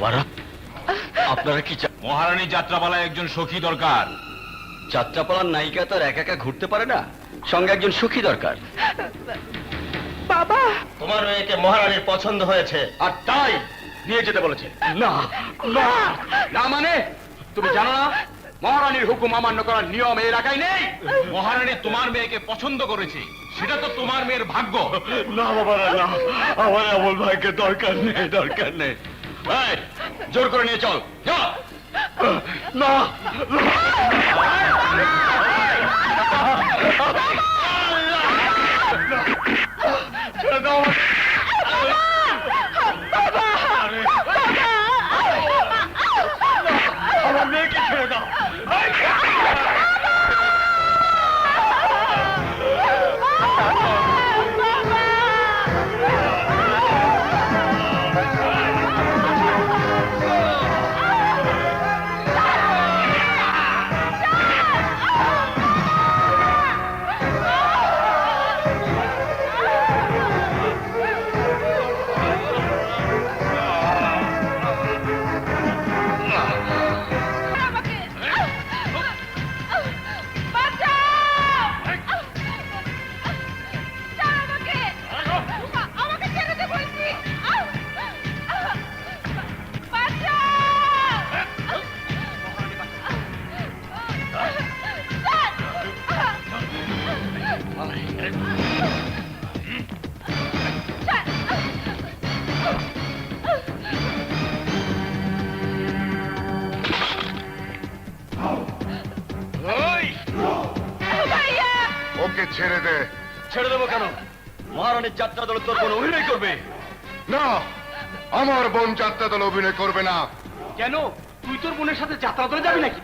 বাবারা, আপনারা কি মহারানী যাত্রাপালায় একজন সখী দরকার। যাত্রাপালার নায়িকা তো আর একা একা ঘুরতে পারে না, সঙ্গে একজন সখী দরকার। বাবা, তোমার মেয়েকে মহারানীর পছন্দ হয়েছে আর তাই নিয়ে যেতে বলেছে। না না না, মানে তুমি জানো না মহারানীর হুকুম অমান্য করার নিয়ম এই এলাকায় নেই। মহারানী তোমার মেয়েকে পছন্দ করেছে, সেটা তো তোমার মেয়ের ভাগ্য। না বাবারা, না, আমার এমন ভাইকে দরকার নেই, দরকার নেই। এই, জোর করে নিয়ে চল, যা। না, ছেড়ে দাও আমার মেয়েকে, ছেড়ে দাও। ওকে ছেড়ে দে। ছেড়ে দেবো কেন? মহারানীর যাত্রা দল তোর বোন অভিনয় করবে। না, আমার বোন যাত্রা দল অভিনয় করবে না। কেন, তুই তোর বোনের সাথে যাত্রা করে যাবি নাকি?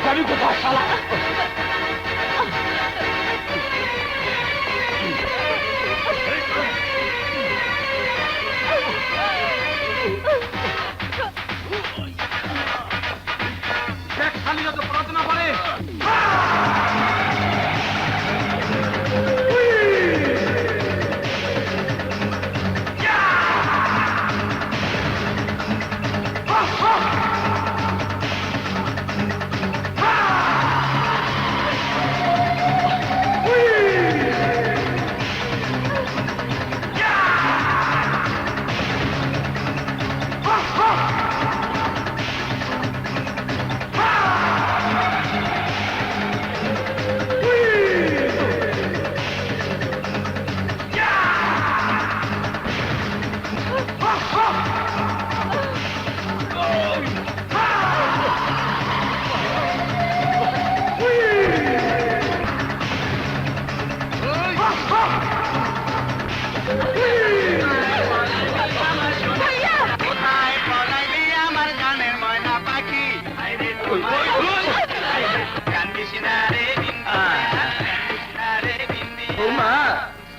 যাবি কোথায় শালা? দেখ শালি যত পড়াশোনা করে।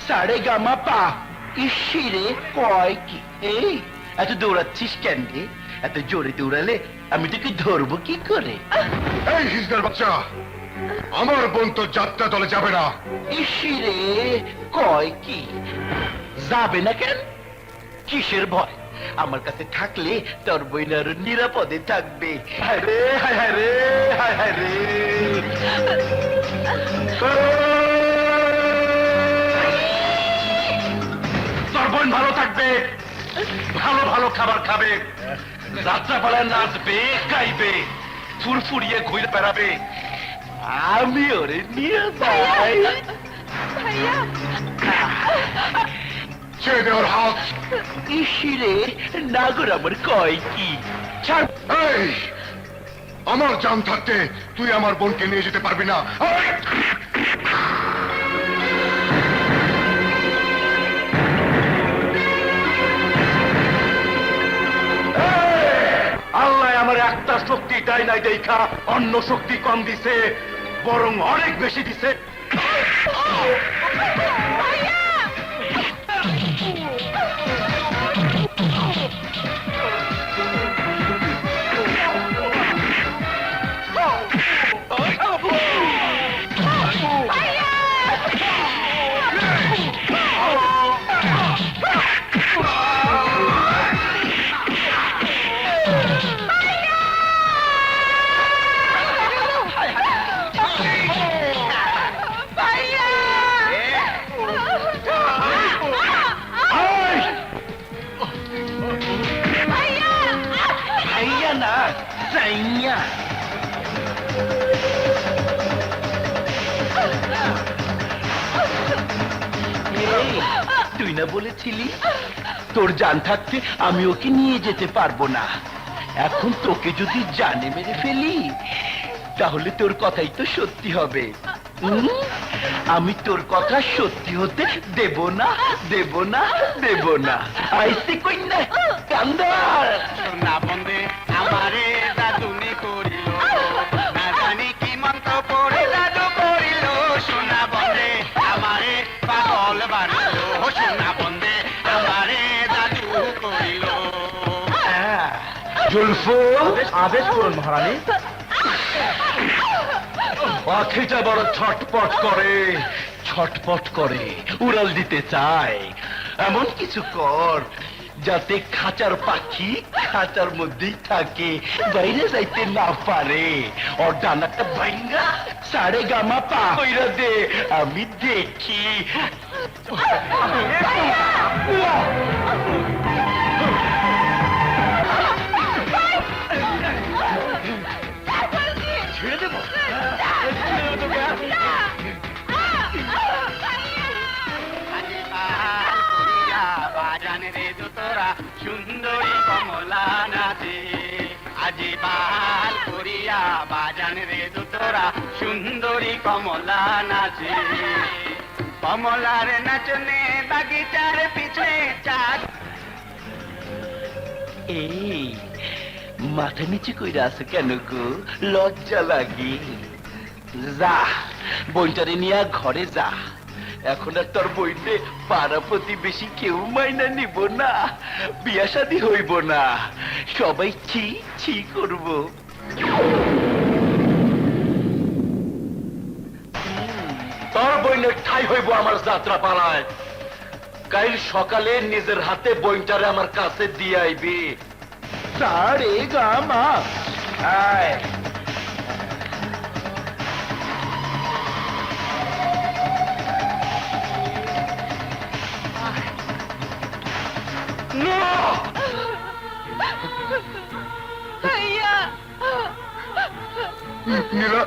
সাড়ে গামা পা ইসিরে কয় কি? এই এত দৌড়াচ্ছিস কেন রে? এত জোরে দৌড়ালে আমি তোকে ধরবো কি করে? এই হিজদার বাচ্চা, আমার বোন তো যাত্রা দলে যাবে না। ইসিরে কয় কি? যাবে না কেন? কিসের ভয়? আমার কাছে থাকলে তোর বইন আরো নিরাপদে থাকবে। হায় রে হায় হায় রে হায় হায় রে। তোর বোন ভালো থাকবে, ভালো ভালো খাবার খাবে, যাত্রাপালায় নাচবে গাইবে, ফুরফুরিয়ে ঘুরে বেড়াবে। আমি ওরে নিয়ে যাই। ভাইয়া ছেড়ে দে ওর হাত। ইসিরে নাগর আমার কয় কি? ছাড়। এই, আমার জান থাকতে তুই আমার বোনকে নিয়ে যেতে পারবি না। এই! আল্লাহ আমার একটা শক্তি দেয় নাই দেখা অন্য শক্তি কম দিছে, বরং অনেক বেশি দিছে। ভাইয়া না সাইয়া। এই, তুই না বলেছিলি তোর জান থাকতে আমি ওকে নিয়ে যেতে পারবো না? এখন তোকে যদি জানে মেরে ফেলি তাহলে তোর কথাই তো সত্যি হবে। আমি তোর কথা সত্যি হতে দেব না, দেব না, দেব না। আইসি কইনা কান্দার সোনা বন্দে আমারে জাদুনি করিল, না জানি কি মন্ত্র পড়ে জাদু করিল। সোনা বন্দে আমারে পাগল বানাইল, সোনা বন্দে আমারে জাদু করিল। জুলফু, আদেশ করুন মহারানী। পাখিটা বড় ছটপট করে, ছটপট করে, উড়াল দিতে চায়। এমন কিছু কর যাতে খাঁচার পাখি খাঁচার মধ্যেই থাকে, বাইরে যাইতে না পারে। ওর ডানাটা ভাঙ্গা সাড়ে গামা পা কইরা দে, আমি দেখি। ছেড়ে দেবো? বাজান রে তোরা সুন্দরী কমলা নাচে, আজি বাল করিয়া বাজান রে তোরা সুন্দরী কমলা নাচে। কমলার নাচনে বাগিচার পিছনে চাঁদ। এই মাথা নিচে কইরা আছে কেন গো? লজ্জা লাগে? যা বইটারে নিয়ে ঘরে যা। এখন আর তোর বইতে পাড়া প্রতিবেশী কেউ মাইনা নিব না, বিয়া শাদী হইব না, সবাই ছি ছি করব। তোর বইনের ঠাই হইব আমার যাত্রা পালায়। কাল সকালে নিজের হাতে বইটারে আমার কাছে দিয়ে আইবি। সারে গামা আয়। ভাইয়া নীলা,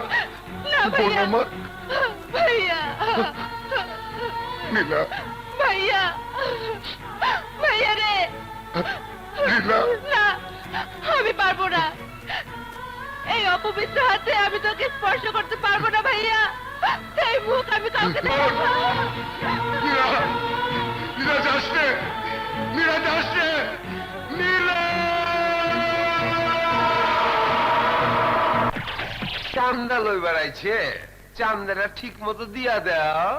না বোন ভাইয়া, আমার, ভাইয়া নীলা, ভাইয়া, ভাইয়া রে, নীলা। না আমি পারবো না। এই অপবিত্র হাতে আমি তোকে স্পর্শ করতে পারবো না ভাইয়া। এই মুখ আমি কাউকে দেখাবো না। নীলা, নীলা যাস রে, নীলা যাস রে, নীলা। চান্দা লই বেড়াইছে, চান্দাটা ঠিক মতো দিয়া দাও।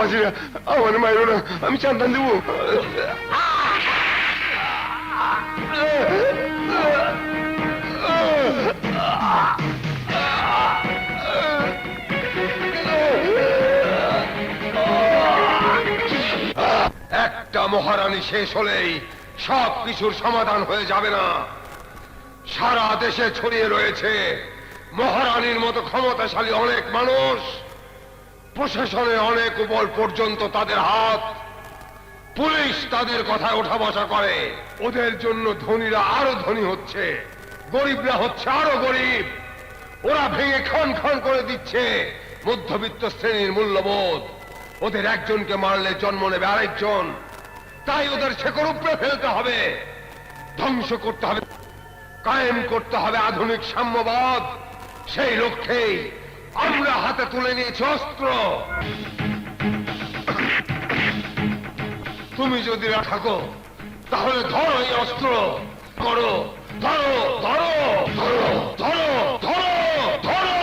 মাঝিরা আমার মাইরো না, আমি চান্দান দেবো। একটা মহারানী শেষ হলেই সব কিছুর সমাধান হয়ে যাবে না। সারা দেশে ছড়িয়ে রয়েছে মহারানীর মতো ক্ষমতাশালী অনেক মানুষ, প্রশাসনে অনেক উপর পর্যন্ত তাদের হাত, পুলিশ তাদের কথায় ওঠা বসা করে। ওদের জন্য ধনীরা আরো ধনী হচ্ছে, গরিবরা হচ্ছে আরো গরিব। ওরা ভেঙে খান খান করে দিচ্ছে মধ্যবিত্ত শ্রেণীর মূল্যবোধ। ওদের একজনকে মারলে জন্ম নেবে আরেকজন, তাই ওদের শেকড় উপড়ে ফেলতে হবে, ধ্বংস করতে হবে, কায়েম করতে হবে আধুনিক সাম্যবাদ। সেই লক্ষ্যেই আমরা হাতে তুলে নিয়েছি অস্ত্র। তুমি যদি না থাকো তাহলে ধরো এই অস্ত্র, করো, ধরো ধরো ধরো ধরো ধরো ধরো।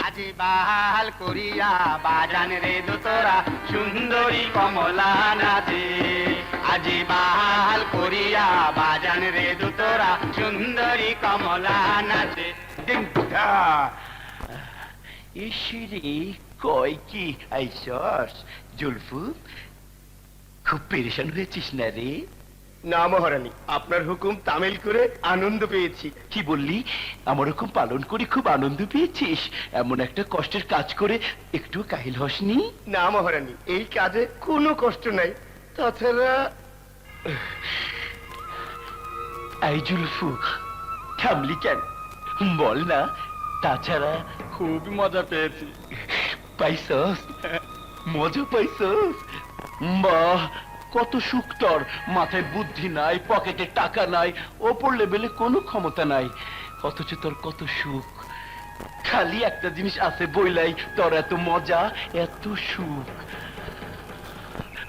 আজি বাহাল করিয়া বাজান রে দোতরা সুন্দরী কমলা নাচে। আজি বাহাল করিয়া বাজান রে দোতরা সুন্দরী কমলা নাচে। ইসিরে কয় কি আইসস জুলফু, খুব পেরেশান হয়েছিস না রে? না মহারানী, আপনার হুকুম তামিল করে আনন্দ পেয়েছি। কি বললি? আমার হুকুম পালন করে খুব আনন্দ পেয়েছিস? এমন একটা কষ্টের কাজ করে একটু কাহিল হসনি? না মহারানী, এই কাজে কোনো কষ্ট নাই। তাছাড়া আই জুলফু, থামলি কেন? বল না। তাছাড়া খুব মজা পেয়েছি। পাইছস? মজা পাইছস? বাহ, কত সুখ তোর! মাথায় বুদ্ধি নাই, পকেটে টাকা নাই, ওপর লেভেলে কোনো ক্ষমতা নাই, অথচ তোর কত সুখ। খালি একটা জিনিস আছে বইলাই তোর এত মজা, এত সুখ।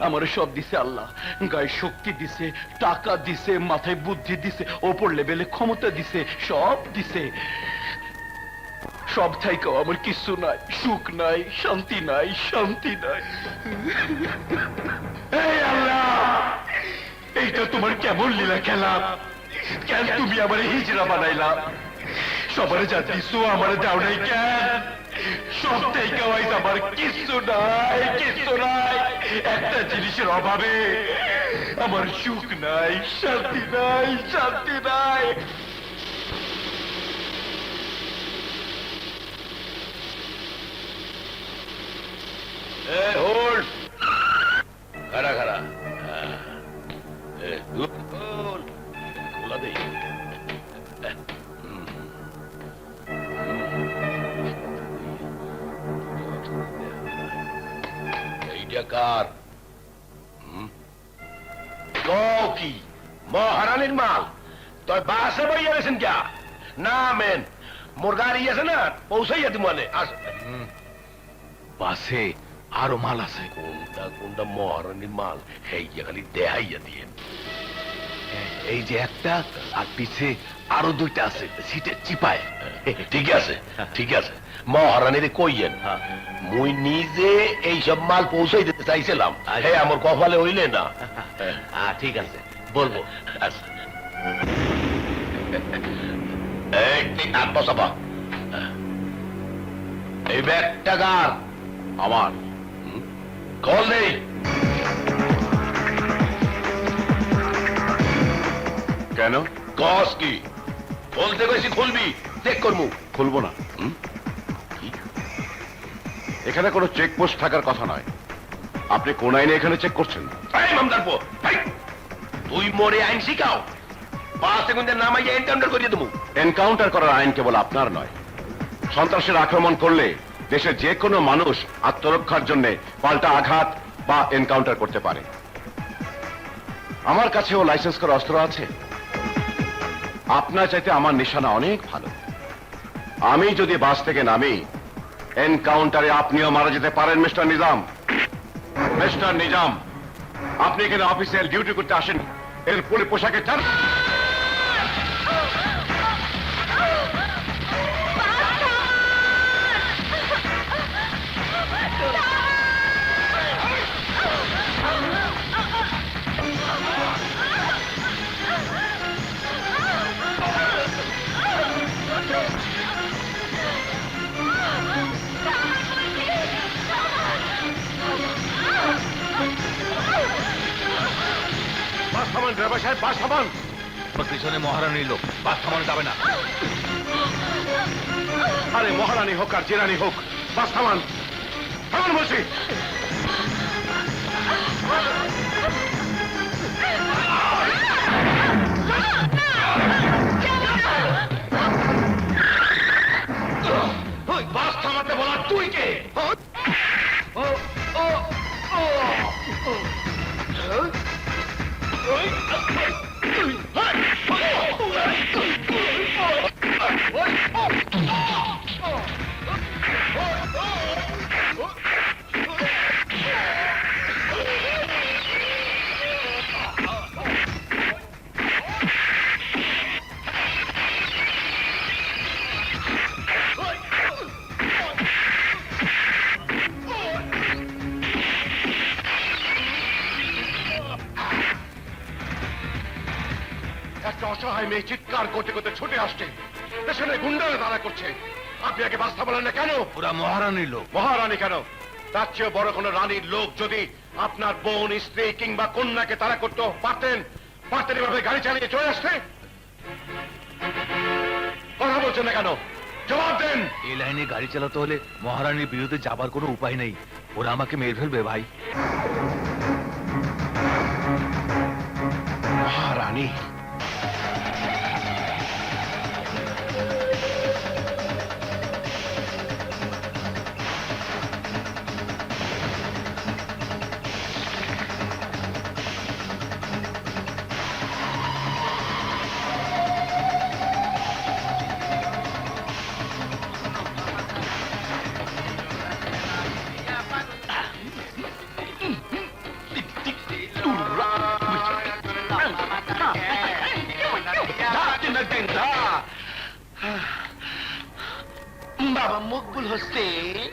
আমারও সব দিছে আল্লাহ, গায়ে শক্তি দিছে, টাকা দিছে, মাথায় বুদ্ধি দিছে, ওপর লেভেলে ক্ষমতা দিছে, সব দিছে। সব থাইকাও আমার কিছু নাই, সুখ নাই, শান্তি নাই, শান্তি নাই। এই আল্লাহ, এইটা তোমার কেমন লীলা খেলা? কেন তুমি আমার হিজড়া বানাইলা? সবার যা দিছো আমার দাও নাই কেন? সব থাইকাও আইজ আমার কিছু নাই, কিছু নাই। একটা জিনিসের অভাবে আমার সুখ নাই, শান্তি নাই, শান্তি নাই। হোল্ড, খারা খারা, খোলা দেই। এইটা কার? কি মহারানীর মাল? তোর বাসে বইয়া গেছেন কে? না মেন, মোর গাড়ি আছে না, পৌঁছাইয়া দি মানে। বাসে আরো মাল আছে। কোনটা কোনটা মহারানীর মাল হেইয়া খালি দেখাইয়া দিয়ে। এই যে একটা, আর পিছে আরো দুইটা আছে সিটের চিপায়। ঠিক আছে, ঠিক আছে, মহারানীর কইয়েন মুই নিজে এইসব মাল পৌঁছাই দিতে চাইছিলাম, হ্যাঁ আমার কপালে হইলে না। ঠিক আছে, বলবো। আচ্ছা, এই বসাবা, এই ব্যাগটা কার? আমার। কল নেই। কেন? কস কি? বলতে বেশি খুলবি, চেক করবো। খুলবো না। এখানে কোনো চেকপোস্ট থাকার কথা নয়। আপনি কোন আইনে এখানে চেক করছেন? তুই মোরে আইন শিখাও? 5 সেকেন্ডের নামাইয়া এনকাউন্টার করিয়ে দেবো। এনকাউন্টার করার আইন কেবল আপনার নয়। সন্ত্রাসের আক্রমণ করলে দেশের যে কোনো মানুষ আত্মরক্ষার জন্য পাল্টা আঘাত বা এনকাউন্টার করতে পারে। আমার কাছেও লাইসেন্স করা অস্ত্র আছে। আপনার চাইতে আমার নিশানা অনেক ভালো। আমি যদি বাস থেকে নামি, এনকাউন্টারে আপনিও মারা যেতে পারেন মিস্টার নিজাম। মিস্টার নিজাম, আপনি এখানে অফিসিয়াল ডিউটি করতে আসেন, এর পুলিশ পোশাকে চান। জামাই সাহেব বাস থামান। পিছনে মহারানীর লোক, বাস থামানো যাবে না। আরে মহারানী হোক আর জেরানি হোক, বাস থামান, থামান বলছি। বাস থামাতে বলা তুই কে? একটা অসহায় মেয়ে চিৎকার করতে করতে ছুটে আসছে, পেছনে গুন্ডারা তাড়া করছে। আপনি আগে বাস্তা বলেন না কেন? ওরা মহারানীর লোক। মহারানী কেন? তার চেয়ে বড় কোনো রানীর লোক যদি আপনার বোন, স্ত্রী কিংবা কন্যাকে তাড়া করতে পারতেন, এভাবে গাড়ি চালিয়ে চলে আসতে। কথা বলছেন না কেন? জবাব দেন। এই লাইনে গাড়ি চালাতে হলে মহারানীর বিরুদ্ধে যাবার কোনো উপায় নেই। ওরা আমাকে মেরে ফেলবে ভাই। মহারানী? বাবা মকবুল হোসেন,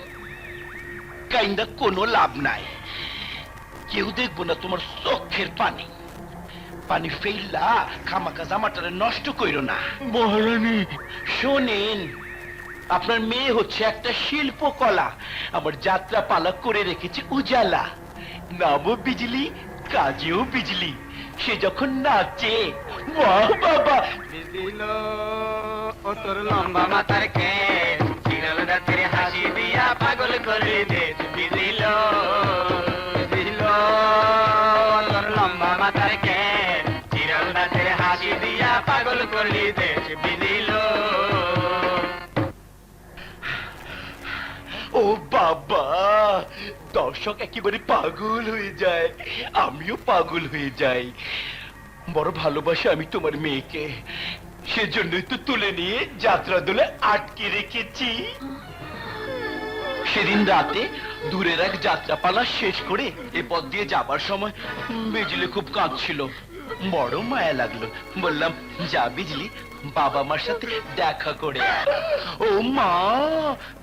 কাইন্দা কোনো লাভ নাই। কেউ দেখবো না তোমার চোখের পানি। পানি ফেললা খামাকা জামাটারে নষ্ট কইরো না। মহারানী, শোনেন, আপনার মেয়ে হচ্ছে একটা শিল্পকলা। আমার যাত্রা পালা করে রেখেছে উজালা। নামও বিজলি, কাজেও বিজলি। সে যখন নাচে, বাহ বাবা। দিল ও তোর লম্বা মাথার কেশ, চিরল রাতের হাসি দিয়া পাগল করে দেশ। দিল তোর লম্বা মাথার কেশ, চিরল রাতের হাসি দিয়া পাগল করে দেশ। দিল ও বাবা, দর্শক একেবারে পাগল হয়ে যায়, আমিও পাগল হয়ে যাই। বড় ভালোবাসি আমি তোমার মেয়েকে, সেজন্যই তো তুলে নিয়ে যাত্রা দলে আটকে রেখেছি। সেদিন রাতে দূরের এক যাত্রাপালা শেষ করে এ পথ দিয়ে যাবার সময় বিজলি খুব কাঁদছিল। বড় মায়া লাগলো, বললাম যা বিজলি, বাবা মার সাথে দেখা করে আয়। ও মা,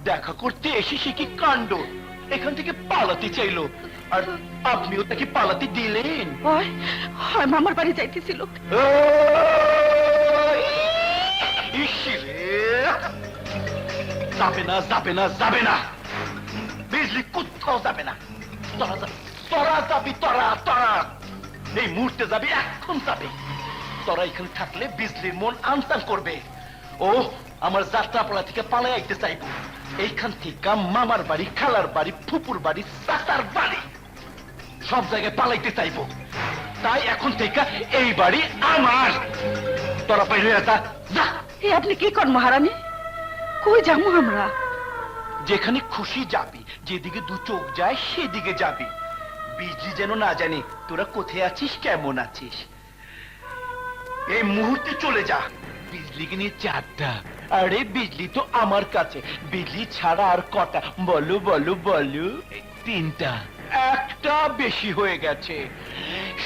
দেখা করতে এসে সে কি কাণ্ড, এখান থেকে পালাতে চাইলো। আর আপনিও তাকে পালাতে দিলেন। হয় মামার বাড়ি যাইতেছিল। ওই! ইসরে! যাবে না, যাবে না, যাবে না, বিজলি কোথাও যাবে না। তোরা যাবি, তোরা যাবি, তোরা এই মুহূর্তে যাবি, এখন যাবে। তোরা এখানে থাকলে বিজলির মন আনতান করবে। ও আমার যাত্রাপালা থেকে পালাই আইতে চাইব। এইখান থেকে মামার বাড়ি, খালার বাড়ি, ফুপুর বাড়ি, চাচার বাড়ি, সব জায়গায় পালাইতে চাইব। তাই এখন থেকে এই বাড়ি আমার। তোরা বাইরে যা। আপনি কি কর মহারানী? কই যাবো আমরা? যেখানে খুশি যাবি, যেদিকে দু চোখ যায় সেদিকে যাবি। বিজলি যেন না জানি তোরা কোথায় আছিস, কেমন আছিস। এই মুহূর্তে চলে যা। বিজলিকে নিয়ে চারটা। আরে বিজলি তো আমার কাছে, বিজলি ছাড়া আর কটা? বলো বলো বলো। তিনটা। একটা বেশি হয়ে গেছে।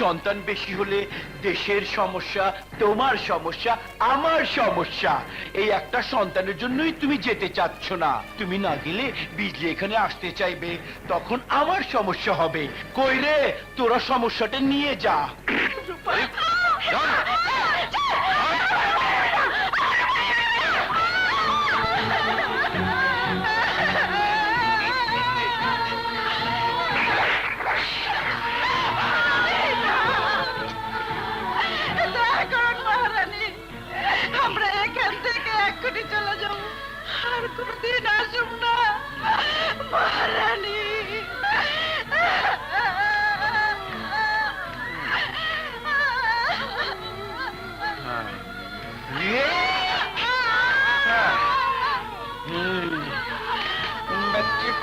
সন্তান বেশি হলে দেশের সমস্যা, তোমার সমস্যা, আমার সমস্যা। এই একটা সন্তানের জন্যই তুমি যেতে চাচ্ছ না। তুমি না গেলে বিজলি এখানে আসতে চাইবে, তখন আমার সমস্যা হবে। কই রে, তোরা সমস্যাটা নিয়ে যা।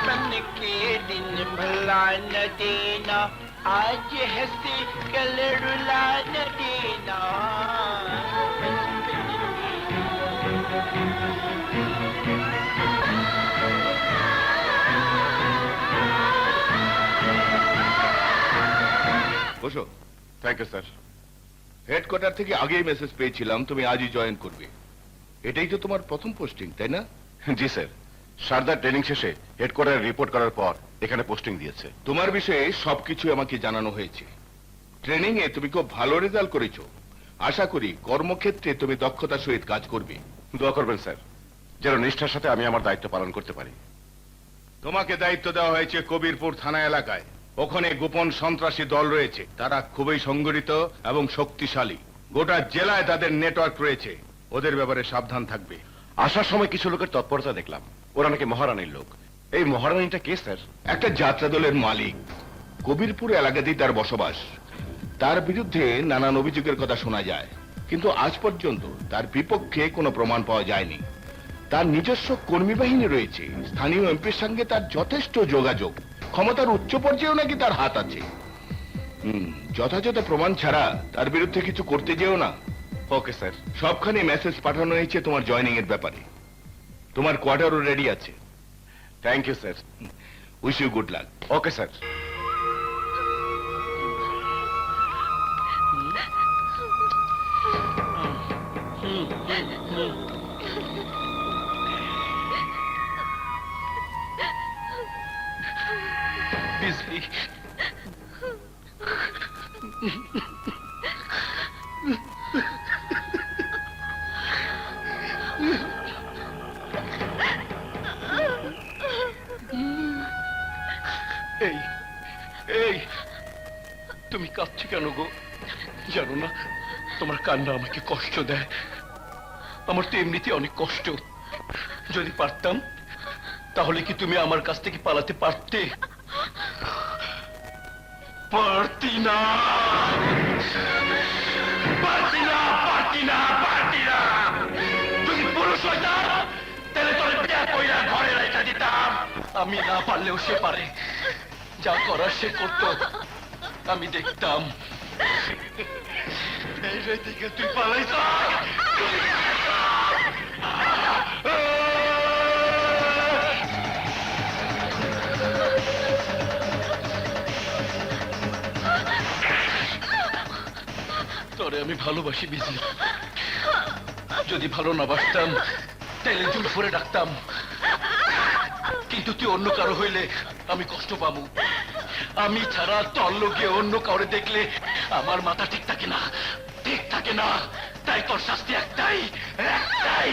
बचपन के दिन भुला न देना, आज हंसी कल रुला न देना। বসো। Thank you sir. হেডকোয়ার্টার থেকে আগেই মেসেজ পেয়েছিলাম তুমি আজই জয়েন করবে। এটাই তো তোমার প্রথম পোস্টিং, তাই না? জি স্যার, সারদার ট্রেনিং শেষে হেডকোয়ার্টারে রিপোর্ট করার পর এখানে পোস্টিং দিয়েছে। তোমার বিষয়ে সবকিছু আমাকে জানানো হয়েছে। ট্রেনিং এ তুমি খুব ভালো রেজাল্ট করেছো। আশা করি কর্মক্ষেত্রে তুমি দক্ষতার সহিত কাজ করবে। দোয়া করবেন স্যার, যেন নিষ্ঠার সাথে আমি আমার দায়িত্ব পালন করতে পারি। তোমাকে দায়িত্ব দেওয়া হয়েছে কবিরপুর থানা এলাকায়। ওখানে গোপন সন্ত্রাসী দল রয়েছে, তারা খুবই সংগঠিত এবং শক্তিশালী। গোটা জেলায় তাদের নেটওয়ার্ক রয়েছে, ওদের ব্যাপারে সাবধান থাকবে। আসার সময় কিছু লোকের তৎপরতা দেখলাম, ওরা নাকি মহারানীর লোক। এই মহারানীটা কে স্যার? একটা যাত্রা দলের মালিক, কবিরপুর এলাকাতেই তার বসবাস। তার বিরুদ্ধে নানান অভিযোগের কথা শোনা যায়, কিন্তু আজ পর্যন্ত তার বিপক্ষে কোনো প্রমাণ পাওয়া যায়নি। তার নিজস্ব কর্মী বাহিনী রয়েছে, স্থানীয় এমপির সঙ্গে তার যথেষ্ট যোগাযোগ, ক্ষমতার উচ্চ পর্যায়েও নাকি তার হাত আছে। যথাযথ প্রমাণ ছাড়া তার বিরুদ্ধে কিছু করতে যেও না। Okay sir. সবখানে মেসেজ পাঠানো হয়েছে তোমার জয়েনিং এর ব্যাপারে। তোমার কোয়ার্টারও রেডি আছে। Thank you sir. Wish you good luck. Okay sir. Bijli, এই এই তুমি কাঁদছো কেন গো? জানো না তোমার কান্না আমাকে কষ্ট দেয়। আমার তো এমনিতে অনেক কষ্ট। যদি পারতাম তাহলে কি তুমি আমার কাছ থেকে পালাতে পারতে? পারতি না, পারতি না, পারতি না, পারতি না। যদি পুরুষ হইতাম তাহলে তোর বিয়া কইরা ঘরে রেখে দিতাম। আমি না পারলেও সে পারে, যা করার সে করত, আমি দেখতাম। এই রে দিকে তুই পালাইছ। তোরে আমি ভালোবাসি বিজলি। যদি ভালো না বাসতাম তাহলে জুলফরে ডাকতাম, কিন্তু তুই অন্য কারো হইলে আমি কষ্ট পাবো। আমি ছাড়া তোর লোকে অন্য কাউরে দেখলে আমার মাথা ঠিক থাকে না, ঠিক থাকে না। তাই তোর শাস্তি একটাই, একটাই।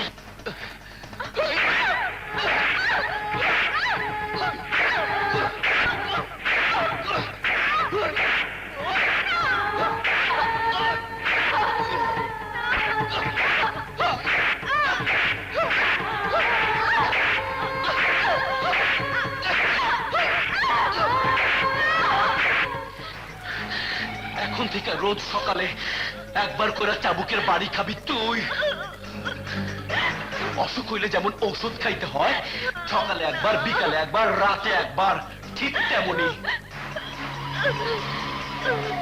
এখন থেকে রোজ সকালে একবার করে চাবুকের বাড়ি খাবি তুই। অসুখ হইলে যেমন ঔষধ খাইতে হয়, সকালে একবার, বিকালে একবার, রাতে একবার, ঠিক তেমনি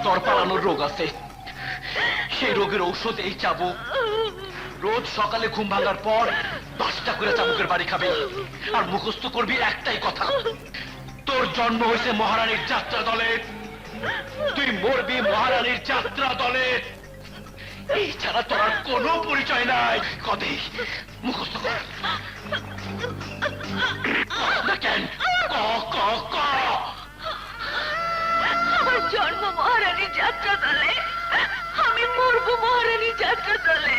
তোর পালানোর রোগ আছে, সেই রোগের ঔষধ এই চাবুক। রোজ সকালে ঘুম ভাঙার পর 10টা করে চাবুকের বাড়ি খাবে, আর মুখস্থ করবি একটাই কথা, তোর জন্ম হয়েছে মহারানীর যাত্রা দলে, তুই মরবি মহারানীর যাত্রা দলে। এই ছাড়া তোর আর কোনো পরিচয় নাই। কদে মুখস্থ কর না কেন? ক ক ক। আমার জন্ম মহারানী যাত্রা দলে, আমি মরবো মহারানী যাত্রা দলে।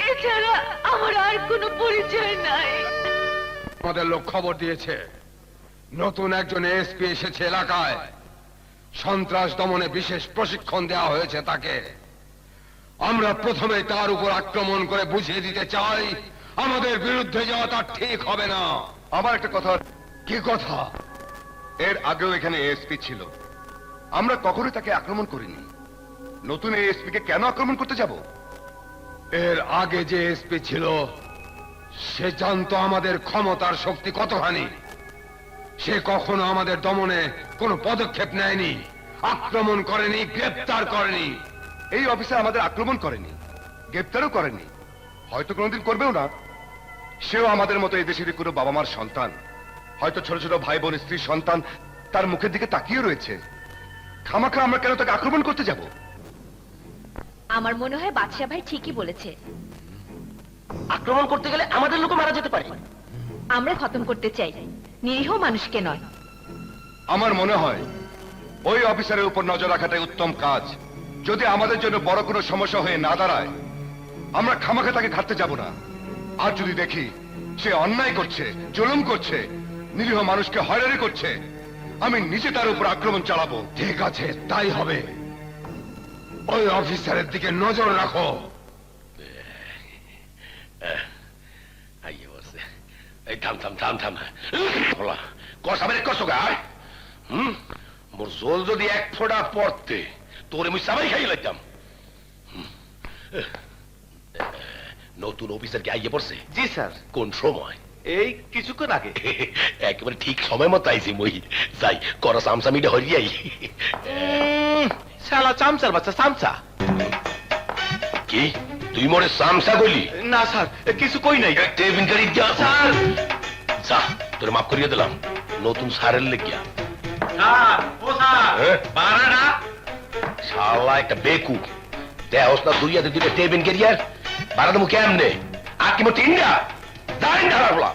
এছাড়া আমার আর কোনো পরিচয় নাই। আমাদের লোক খবর দিয়েছে নতুন একজন এসপি এসেছে এলাকায়। সন্ত্রাস দমনে বিশেষ প্রশিক্ষণ দেওয়া হয়েছে তাকে। আমরা প্রথমে তার উপর আক্রমণ করে বুঝিয়ে দিতে চাই আমাদের বিরুদ্ধে যাওয়া তার ঠিক হবে না। আমার একটা কথা। কি কথা? এর আগেও এখানে এএসপি ছিল, আমরা কখনোই তাকে আক্রমণ করিনি। নতুন এএসপি কে কেন আক্রমণ করতে যাব? এর আগে যে এসপি ছিল সে জানতো আমাদের ক্ষমতার শক্তি কতখানি। সে কখনো আমাদের দমনে কোনো পদক্ষেপ নেয়নি, আক্রমণ করেনি, গ্রেপ্তার করেনি। এই অফিসার আমাদের আক্রমণ করেনি, গ্রেপ্তারও করেনি, হয়তো কোনোদিন করবেও না। সেও আমাদের মতো এই দেশের কোনো বাবা মার সন্তান, হয়তো ছোট ছোট ভাই বোন স্ত্রীর সন্তান তার মুখের দিকে তাকিয়ে রয়েছে। খামাখা আমরা কেন তাকে আক্রমণ করতে যাব? আমার মনে হয় বাদশা ভাই ঠিকই বলেছে। আক্রমণ করতে গেলে আমাদের লোক মারা যেতে পারে। আমরা খতম করতে চাই, নিরীহ মানুষকে নয়। আমার মনে হয় ওই অফিসারের উপর নজর রাখাটাই উত্তম কাজ। যদি আমাদের জন্য বড় কোনো সমস্যা হয়ে না দাঁড়ায়, আমরা খামাখা তাকে ঘাটতে যাব না। আর যদি দেখি সে অন্যায় করছে, জুলুম করছে, নিরীহ মানুষকে হয়রানি করছে, আমি নিজে তার উপর আক্রমণ চালাবো। ঠিক আছে, তাই হবে। ওই অফিসারের দিকে নজর রাখো। আইয়ে বসে। এই থাম থাম থাম থাম। বলা কষা বেরে কষো গায়। মোর জল যদি এক ফোঁটা পড়তে তোরে মুই সাবাই খাই লাইতাম। নতুন অফিসার কি আইয়ে পড়ছে? জি স্যার, কোন সময়? এই কিছুক্ষণ আগে। একেবারে ঠিক সময় মতো আইছি মই। যাই করা সামসামিটা হরিয়াই। শালা চামচার বাচ্চা, চামচা। কি তুই মরে সামসা কইলি? না স্যার, কিছু কই নাই। টেবিন গাড়ি যা স্যার। যা তোরে মাফ করিয়ে দিলাম, নতুন সারের লেগিয়া। স্যার, ও স্যার, হ্যাঁ? বারাটা শালা একটা বেকু দেহস না দুইয়াতে দুইটা টেবিন গেরিয়ার বাড়াতে মুখে এমনে আর কি মতো ইন্ডিয়া দাঁড়িয়ে ধারা বলা।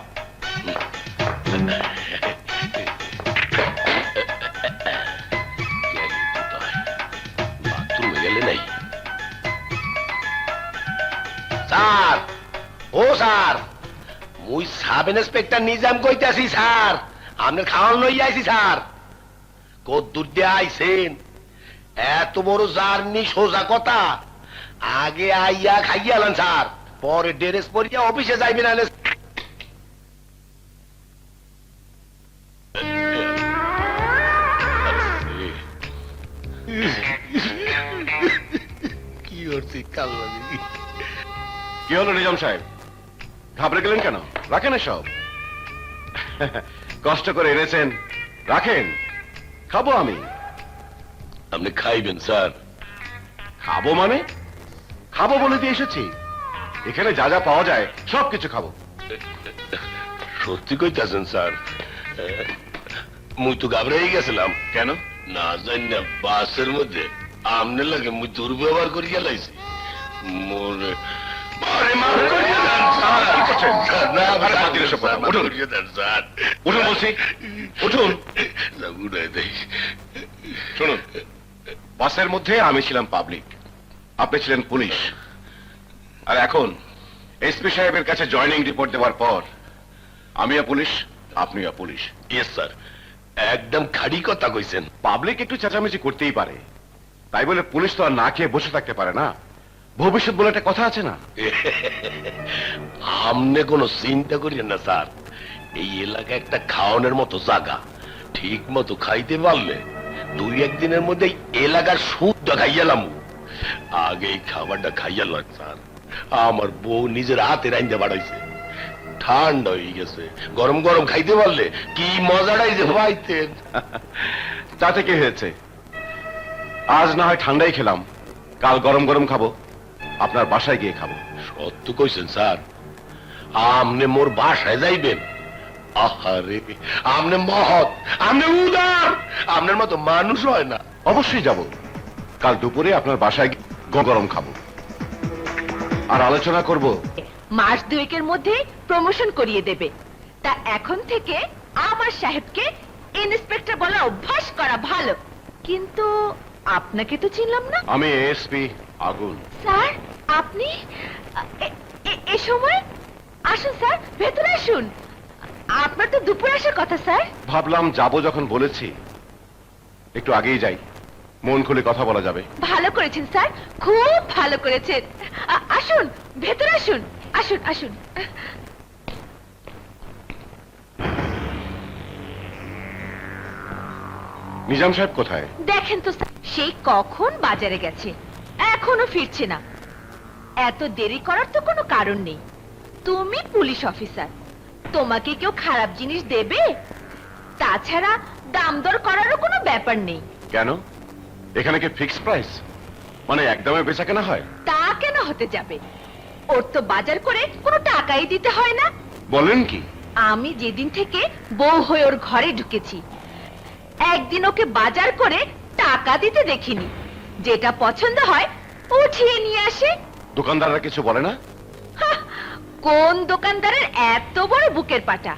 বাথরুমে গেলে নাই? স্যার, ও স্যার, মুই সাব ইন্সপেক্টর নিজাম কইতাছি স্যার। আপনার খাওয়ান লইয়া আইছি স্যার। কদ্দুর দিয়ে আইছেন? এত বড় জার্নি সোজা কথা। আগে আইয়া খাইয়ালেন স্যার, পরে ড্রেস পরিয়া অফিসে যাইবেন। আনে কি করছি কাল কি হলো নিজাম সাহেব, ঘাবড়ে গেলেন কেন? রাখেন সব। কষ্ট করে এনেছেন, রাখেন, খাবো আমি। আপনি খাইবেন স্যার? খাবো মানে? খাবো বলে দিয়ে এসেছি। এখানে যা যা পাওয়া যায় সবকিছু খাবো। সত্যি কইতাছেন স্যার? মুই তো ঘাবড়াই গেছিলাম। কেন? না জানি না বাসের মধ্যে আমনে লাগে মুই দুর্ব্যবহার করি গেলাইছি। মোরে আরে মাফ করিয়ে দেন স্যার। কি করছেন? স্যার, না, আরে বাদ দিন এসব কথা। মাফ উঠুন। করিয়ে দেন স্যার। উঠুন বলছি, উঠুন। স্যার, উঠাই দেই। শুনুন, বাসের মধ্যে আমি ছিলাম পাবলিক, আপনি ছিলেন পুলিশ। আর এখন এসপি সাহেবের কাছে জয়েনিং রিপোর্ট দেওয়ার পর আমিও পুলিশ, আপনিও পুলিশ। ইয়েস স্যার, একদম খাড়ি কথা কইছেন। পাবলিক একটু চেঁচামেচি করতেই পারে, তাই বলে পুলিশ তো আর না খেয়ে বসে থাকতে পারে না। ভবিষ্যৎ বলে একটা কথা আছে না? আমনে কোনো চিন্তা করিয়েন না স্যার। এই এলাকা একটা খাওয়ানোর মতো জায়গা। ঠিক মতো খাইতে পারলে দুই একদিনের মধ্যে এলাকার শুদ্ধ খাইয়ালাম। আগে এই খাবারটা খাইয়ালাম স্যার। আমার বউ নিজের হাতে রাইন্দে বাড়াইছে, ঠান্ডা হয়ে গেছে। গরম গরম খাইতে পারলে কি মজাটাই যে পাইতেন। তাতে কি হয়েছে? আজ না হয় ঠান্ডাই খেলাম, কাল গরম গরম খাবো, আপনার বাসায় গিয়ে খাবো। সত্য কইছেন স্যার? আমনে মোর বাসায় যাইবেন? আহারে, আমনে মহৎ, আমনে উদার, আমনের মতো মানুষ হয় না। অবশ্যই যাব, কাল দুপুরে আপনার বাসায় গিয়ে গরম খাবো আর আলোচনা করব। মাস দুয়েকের মধ্যে প্রমোশন করিয়ে দেবে। তা এখন থেকে আমার সাহেবকে ইন্সপেক্টর বলা অভ্যাস করা ভালো। কিন্তু আপনাকে তো চিনলাম না। আমি এসপি আগুন। স্যার, আপনি এ সময়? আসুন স্যার, ভেতরে আসুন। আপনার তো দুপুর আসার কথা স্যার। ভাবলাম যাব যখন বলেছি একটু আগেই যাই, মন খুলে কথা বলা যাবে। ভালো করেছেন স্যার, খুব ভালো করেছেন। আসুন, ভেতরে আসুন, আসুন আসুন। নিজাম সাহেব কোথায়? দেখেন তো স্যার, সেই কখন বাজারে গেছে, এখনো ফিরছে না। এত দেরি করার তো কোনো কারণ নেই। তুমি পুলিশ অফিসার, তোমাকে কেউ খারাপ জিনিস দেবে? তাছাড়া দাম দর করারও কোনো ব্যাপার নেই। কেন, এখানে কি ফিক্সড প্রাইস, মানে একদমে বেচা কেনা হয়? তা কেন হতে যাবে? ওর তো বাজার করে কোনো টাকাই দিতে হয় না। বলেন কি? আমি যেদিন থেকে বউ হয়ে ওর ঘরে ঢুকেছি, একদিন ওকে বাজার করে টাকা দিতে দেখিনি। যেটা পছন্দ হয় উঠিয়ে নিয়ে আসে। দোকানদাররা কিছু বলে না? হাহ, কোন দোকানদারের এত বড় বুকের পাটা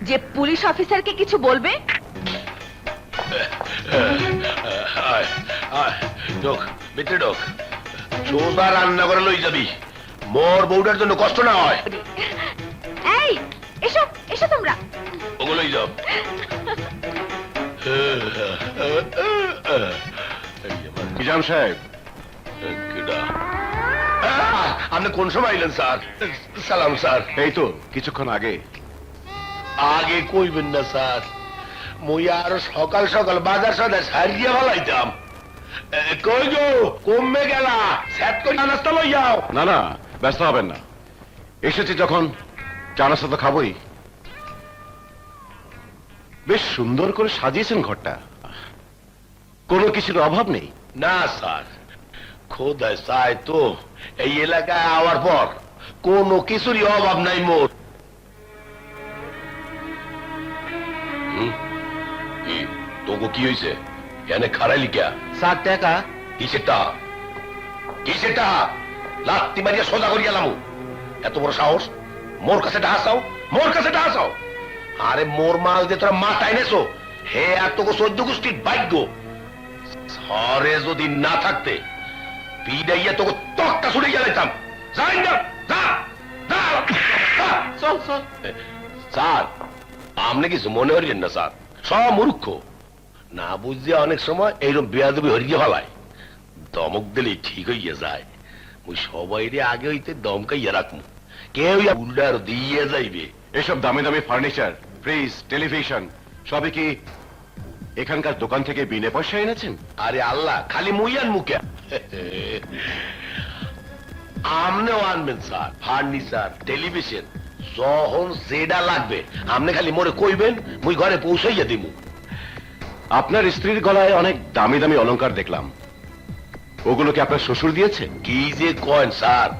যে পুলিশ অফিসারকে কিছু বলবে? ঢোক, ভিতরে ঢোক। সোজা রান্না করে লই যাবি, মোর বউটার জন্য কষ্ট না হয়। এই এসো এসো তোমরা। ওগুলোই যাও। নিজাম সাহেব, আপনি কোন সময় এলেন স্যার? সালাম স্যার। এই তো কিছুক্ষণ আগে। আগে কইবেন না স্যার, মুই আরো সকাল সকাল বাজার সদায় সারিয়ে ফেলাইতাম। কই গো, কমবে গেলা, স্যাট করে নাস্তা লই যাও। না না, ব্যস্ত হবেন না, এসেছি যখন চা নাস্তা তো খাবোই। বেশ সুন্দর করে সাজিয়েছেন ঘরটা, কোনো কিছুর অভাব নেই। না স্যার, খোদায় চায় তো এই এলাকায় আওয়ার পর কোনো কিছুরই অভাব নাই মোর। তোকে কি হয়েছে? এনে খারাইলি কে? স্যার টাকা। কিসেরটা? কিসেরটা? লাত্তি মারিয়া সোজা করিয়া গেলাম। এত বড় সাহস, মোর কাছে হাসাও, মোর কাছে হাসাও। আরে মোর মাল যে তোরা মাথায় নেছো, হে আর তোকে 14 গোষ্ঠীর ভাগ্য। ঘরে যদি না থাকতে পিডাইয়া তোকে তকটা ছুটে গেলাইতাম। যাই না, যা যা। চল চল। স্যার, আপনি কিছু মনে করেন না স্যার, সব মূর্খ না বুঝিয়া অনেক সময় এইরকম বেয়াদবি হরিয়ে ফেলায়। দমক দিলেই ঠিক হইয়া যায়। মুই সবাই আগে হইতে দমকাইয়া রাখমু, কেউ উল্টার দিয়ে যাইবে। এসব দামি দামি ফার্নিচার, ফ্রিজ, টেলিভিশন সবই কি এখানকার দোকান থেকে বিনে পয়সা এনেছেন? আরে আল্লাহ, খালি মুইয়ান মুখে আমনেও আনবেন স্যার। ফার্নিচার, টেলিভিশন, যখন যেটা লাগবে আপনি খালি মোরে কইবেন, মুই ঘরে পৌঁছাইয়া দিব। আপনার স্ত্রীর গলায় অনেক দামি দামি অলংকার দেখলাম, ওগুলো কি আপনার শ্বশুর দিয়েছে? কি যে কয়েন স্যার,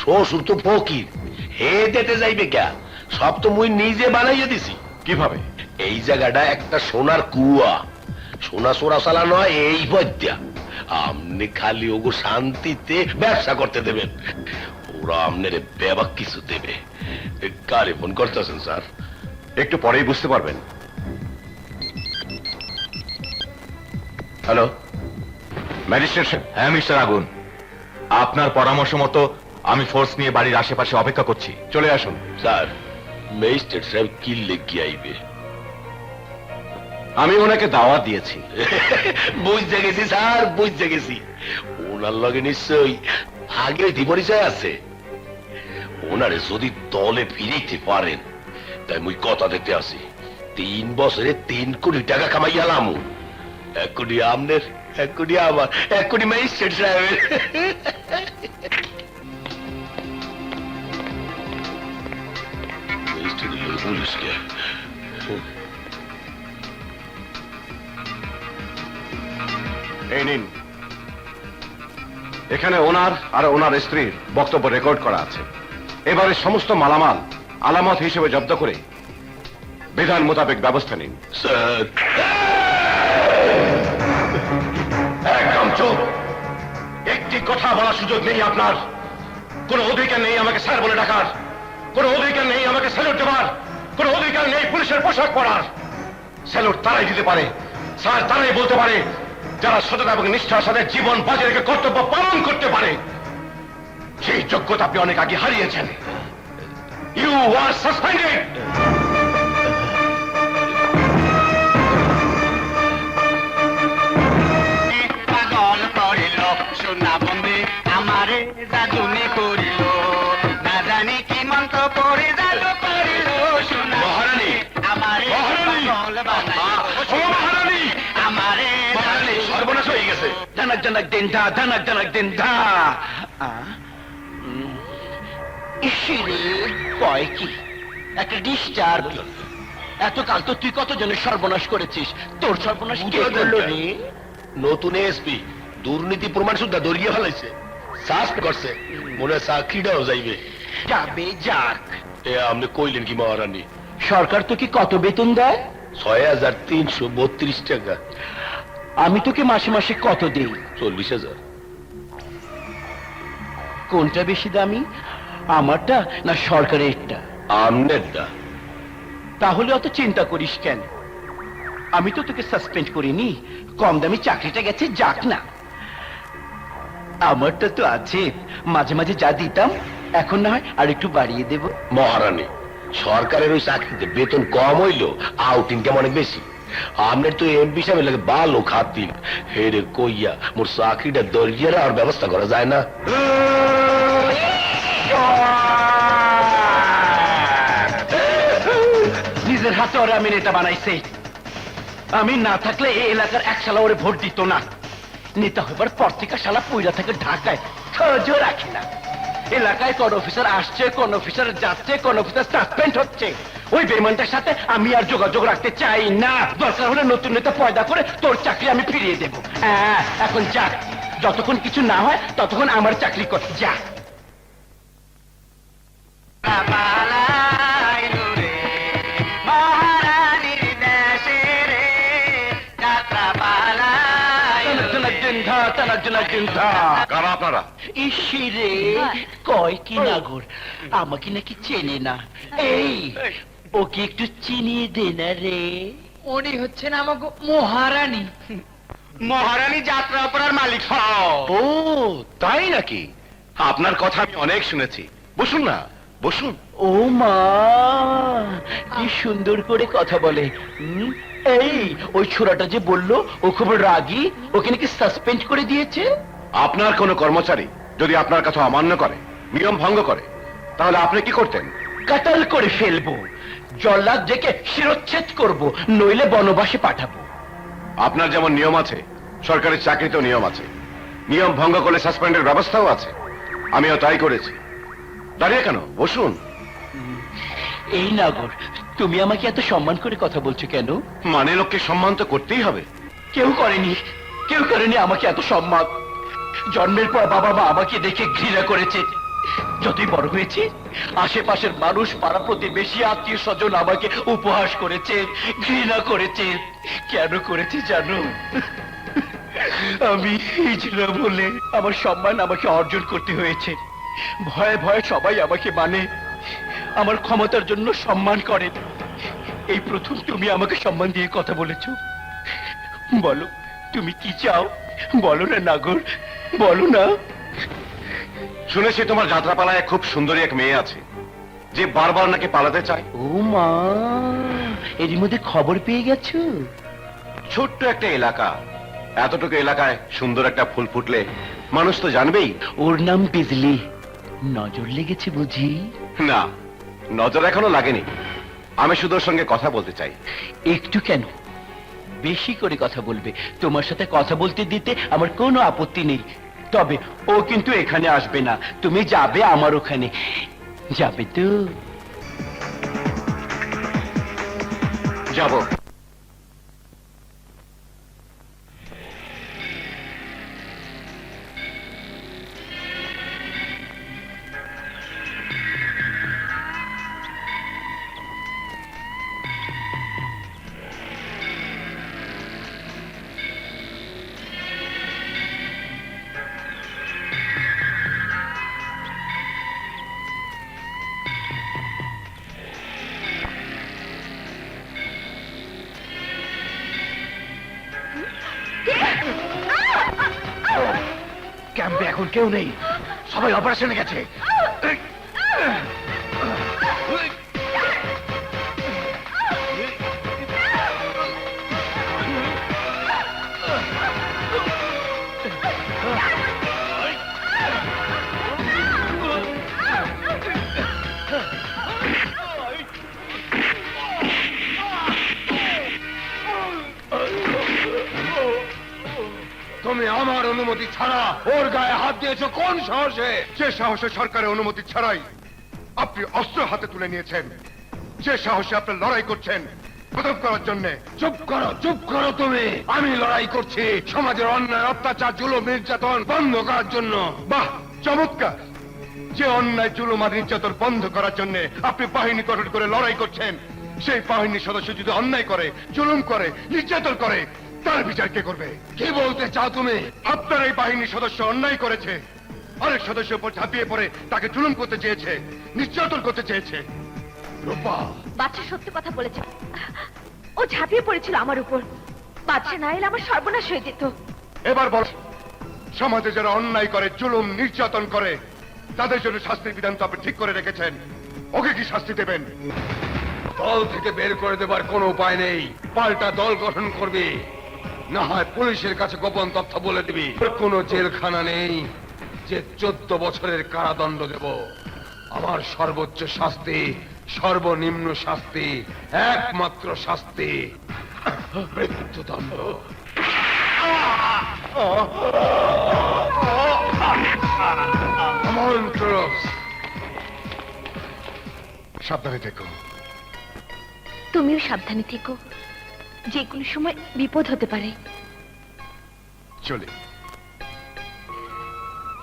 শ্বশুর তো ফকির, হে দিতে যাইবে কে? সব তো মুই নিজে বানাইয়া দিছি। কিভাবে? এই জায়গাটা একটা সোনার কুয়া, সোনা সোনা সালা নয় এই বদ্যা। আপনি খালি ওগো শান্তিতে ব্যবসা করতে দেবেন, ওরা আপনার বেবাক কিছু দেবে। কারে ফোন করতেছেন স্যার? একটু পরেই বুঝতে পারবেন। হ্যালো, ম্যাজিস্ট্রেট সাহেব। হ্যাঁ মিস্টার আগুন, আপনার পরামর্শ মতো আমি ফোর্স নিয়ে বাড়ির আশেপাশে অপেক্ষা করছি। চলে আসুন। স্যার, ম্যাজিস্ট্রেট সাহেব কি লেগে আইবে? আমি ওনাকে দাওয়াত দিয়েছি। বুঝতে গেছি স্যার, বুঝতে গেছি। ওনার লগে নিশ্চয়ই আগে পরিচয় আছে। ওনারে যদি দলে ফিরিতে পারেন, তাই মুই কথা দিতে আসি। 3 বছরে 3 কোটি টাকা কামাইয়ালাম। 1 কোটি আমনের, 1 কোটি আমার, 1 কোটি ম্যাজিস্ট্রেট সাহেবের। পুলিশকে এই নিন, এখানে ওনার আর ওনার স্ত্রীর বক্তব্য রেকর্ড করা আছে। এবারে সমস্ত মালামাল আলামত হিসেবে জব্দ করে বিধান মোতাবেক ব্যবস্থা নিন। স্যার, একদম চুপ, একটি কথা বলার সুযোগ নেই আপনার। কোনো অধিকার নেই আমাকে স্যার বলে ডাকার, কোনো অধিকার নেই আমাকে স্যালুট দেওয়ার, কোনো অধিকার নেই পুলিশের পোশাক পরার। স্যালুট তারাই দিতে পারে স্যার, তারাই বলতে পারে যারা সততা এবং নিষ্ঠার সাথে জীবন বাজি রেখে কর্তব্য পালন করতে পারে। সেই যোগ্যতা আপনি অনেক আগে হারিয়েছেন। You are suspended. পাগল করিল সোনা বন্দে আমারে জাদুনি করিল, না জানি কি মন্ত্র পড়ে জাদু করিল। সোনা মহারানী, আমারে পাগল বানাইল, মহারানী, আমারে মহারানী, সর্বনাশ হয়ে গেছে। ধানাক ধানাক দিন ধা, ধানাক ধানাক দিন ধা। ইসিরে কয় কি একটা ডিসচার্জ। এতকাল তো তুই কতজনের সর্বনাশ করেছিস, তোর সর্বনাশ কে করলো রে? নতুন এসপি দুর্নীতি প্রমাণ সুদ্ধা দরিয়ে ফেলাইছে, সাস্ট করছে, মনে হয় চাকরিটাও যাইবে। যাবে যাক। এ আপনি কইলেন কি মহারানী? সরকার তোকে কত বেতন দেয়? ৬,৩৩২ টাকা। আমি তোকে মাসে মাসে কত দেই? ৪০,০০০। কোনটা বেশি দামি, আমারটা না সরকারেরটা? আমনেরটা। তাহলে অত চিন্তা করিস কেন? আমি তো তোকে সাসপেন্ড করিনি, কম দামি চাকরিটা গেছে যাক না। আমারটা তো আছে, মাঝে মাঝে যা দিতাম এখন না হয় আর একটু বাড়িয়ে দেব। মহারানী, সরকারের ওই চাকরিতে বেতন কম হইলো আউট ইনকাম অনেক বেশি। আপনার তো এমপি সাহেবের লাগে ভালো খাতির, হেরে কইয়া মোর চাকরিটা দরিয়ে আর ব্যবস্থা করা যায় না? নিজের হাতে ওরা আমি নেতা বানাইছে। আমি না থাকলে এই এলাকার এক শালা ওরে ভোট দিত না। নেতা হবার পর থেকে শালা পইরা থেকে ঢাকায় খোঁজও রাখে না। এলাকায় কোন অফিসার আসছে, কোন অফিসার যাচ্ছে, কোন অফিসার সাসপেন্ড হচ্ছে, ওই বেমানটার সাথে আমি আর যোগাযোগ রাখতে চাই না। দরকার হলে নতুন নেতা পয়দা করে তোর চাকরি আমি ফিরিয়ে দেবো। হ্যাঁ, এখন যা, যতক্ষণ কিছু না হয় ততক্ষণ আমার চাকরি কর, যা। পালাইলো রে মহারানীর দেশে রে, যাত্রা পালাইলো কারা আপনারা? ইসিরে কয় কি নাগর, আমাকে নাকি চেনে না। এই ওকে একটু চিনিয়ে দে না রে। উনি হচ্ছেন আমাকে মহারানী। মহারানী যাত্রা অপরার মালিক হও। ও তাই নাকি? আপনার কথা আমি অনেক শুনেছি। বসুন না, বসুন। ও মা, কি সুন্দর করে কথা বলে। এই ওই ছোড়াটা যে বললো ও খুব রাগী, ওকে নাকি সাসপেন্ড করে দিয়েছে। আপনার কোন কর্মচারী যদি আপনার কথা অমান্য করে, নিয়ম ভঙ্গ করে, তাহলে আপনি কি করতেন? কাটাল করে ফেলবো, জল্লাদ ডেকে শিরোচ্ছেদ করব, নইলে বনবাসে পাঠাবো। আপনার যেমন নিয়ম আছে, সরকারের চাকরিতেও নিয়ম আছে। নিয়ম ভঙ্গ করলে সাসপেন্ডের ব্যবস্থাও আছে। আমিও তাই করেছি। দাঁড়িয়ে কেন, বসুন। এই নাগর, তুমি আমাকে এত সম্মান করে কথা বলছো কেন? মানে লোককে সম্মান তো করতেই হবে। কেউ করেনি, কেউ করেনি আমাকে এত সম্মান। জন্মের পর বাবা মা আমাকে দেখে ঘৃণা করেছে। যতই বড় হয়েছে, আশেপাশের মানুষ, পাড়া প্রতিবেশী, আত্মীয় স্বজন আমাকে উপহাস করেছে, ঘৃণা করেছে। কেন করেছে জানো? আমি হিজড়া বলে আমার সম্মান আমাকে অর্জন করতে হয়েছে। ভয়ে ভয়ে সবাই আমাকে মানে, আমার ক্ষমতার জন্য সম্মান করে। এই প্রথম তুমি আমাকে সম্মান দিয়ে কথা বলেছো। বলো তুমি কি চাও, বলো না নাগর, বলো না। শুনেছি তোমার যাত্রাপালায় খুব সুন্দরী এক মেয়ে আছে, যে বারবার নাকি পালাতে চায়। ও মা, এরই মধ্যে খবর পেয়ে গেছো? ছোট্ট একটা এলাকা, এতটুকু এলাকায় সুন্দর একটা ফুল ফুটলে মানুষ তো জানবেই। ওর নাম বিজলি। নজর লেগেছে বুঝি? না, নজর এখনো লাগেনি। আমি শুধু ওর সঙ্গে কথা বলতে চাই। একটু কেন, বেশি করে কথা বলবে। তোমার সাথে কথা বলতে দিতে আমার কোনো আপত্তি নেই। তবে ও কিন্তু এখানে আসবে না, তুমি যাবে আমার ওখানে। যাবে তো? যাব। ক্যাম্পে এখন কেউ নেই, সবাই অপারেশনে গেছে। তুমি আমার অনুমতি ছাড়া ওর গায়ে হাত দিয়েছো কোন সাহসে? যে সাহসে সরকারের অনুমতি ছাড়াই আপনি অস্ত্র হাতে তুলে নিয়েছেন, যে সাহসে আপনি লড়াই করছেন খতম করার জন্য। চুপ করো তুমি। আমি লড়াই করছি সমাজের অন্যায়, অত্যাচার, জুলুম, নির্যাতন বন্ধ করার জন্য। বাহ, চমৎকার! যে অন্যায় জুলুম আর নির্যাতন বন্ধ করার জন্য আপনি বাহিনী গঠন করে লড়াই করছেন, সেই বাহিনীর সদস্য যদি অন্যায় করে, জুলুম করে, নির্যাতন করে, তার বিচার কে করবে? কি বলতে চাও তুমি? আপনার এই বাহিনীর সদস্য অন্যায় করেছে, আরেক সদস্যের উপর ঝাঁপিয়ে পড়ে তাকে জুলুম করতে চেয়েছে, নির্যাতন করতে চেয়েছে। রূপা, বাদশা সত্যি কথা বলেছে। ও ঝাঁপিয়ে পড়েছিল আমার উপর। বাদশা না এলে আমার সর্বনাশ হয়ে যেত। এবার বল, সমাজে যারা অন্যায় করে, জুলুম নির্যাতন করে, তাদের জন্য শাস্তির বিধান তো আপনি ঠিক করে রেখেছেন। ওকে কি শাস্তি দেবেন? দল থেকে বের করে দেবার কোনো উপায় নেই। পাল্টা দল গঠন করবি, না হয় পুলিশের কাছে গোপন তথ্য বলে দিবি। কোনো জেলখানা নেই যে 14 বছরের কারাদণ্ড দেব। আমার সর্বোচ্চ শাস্তি, সর্বনিম্ন শাস্তি, একমাত্র শাস্তি মৃত্যুদণ্ড। Come on, troops. সাবধানে থেকো। তুমিও সাবধানে থেকো, যে কোনো সময় বিপদ হতে পারে। চলে।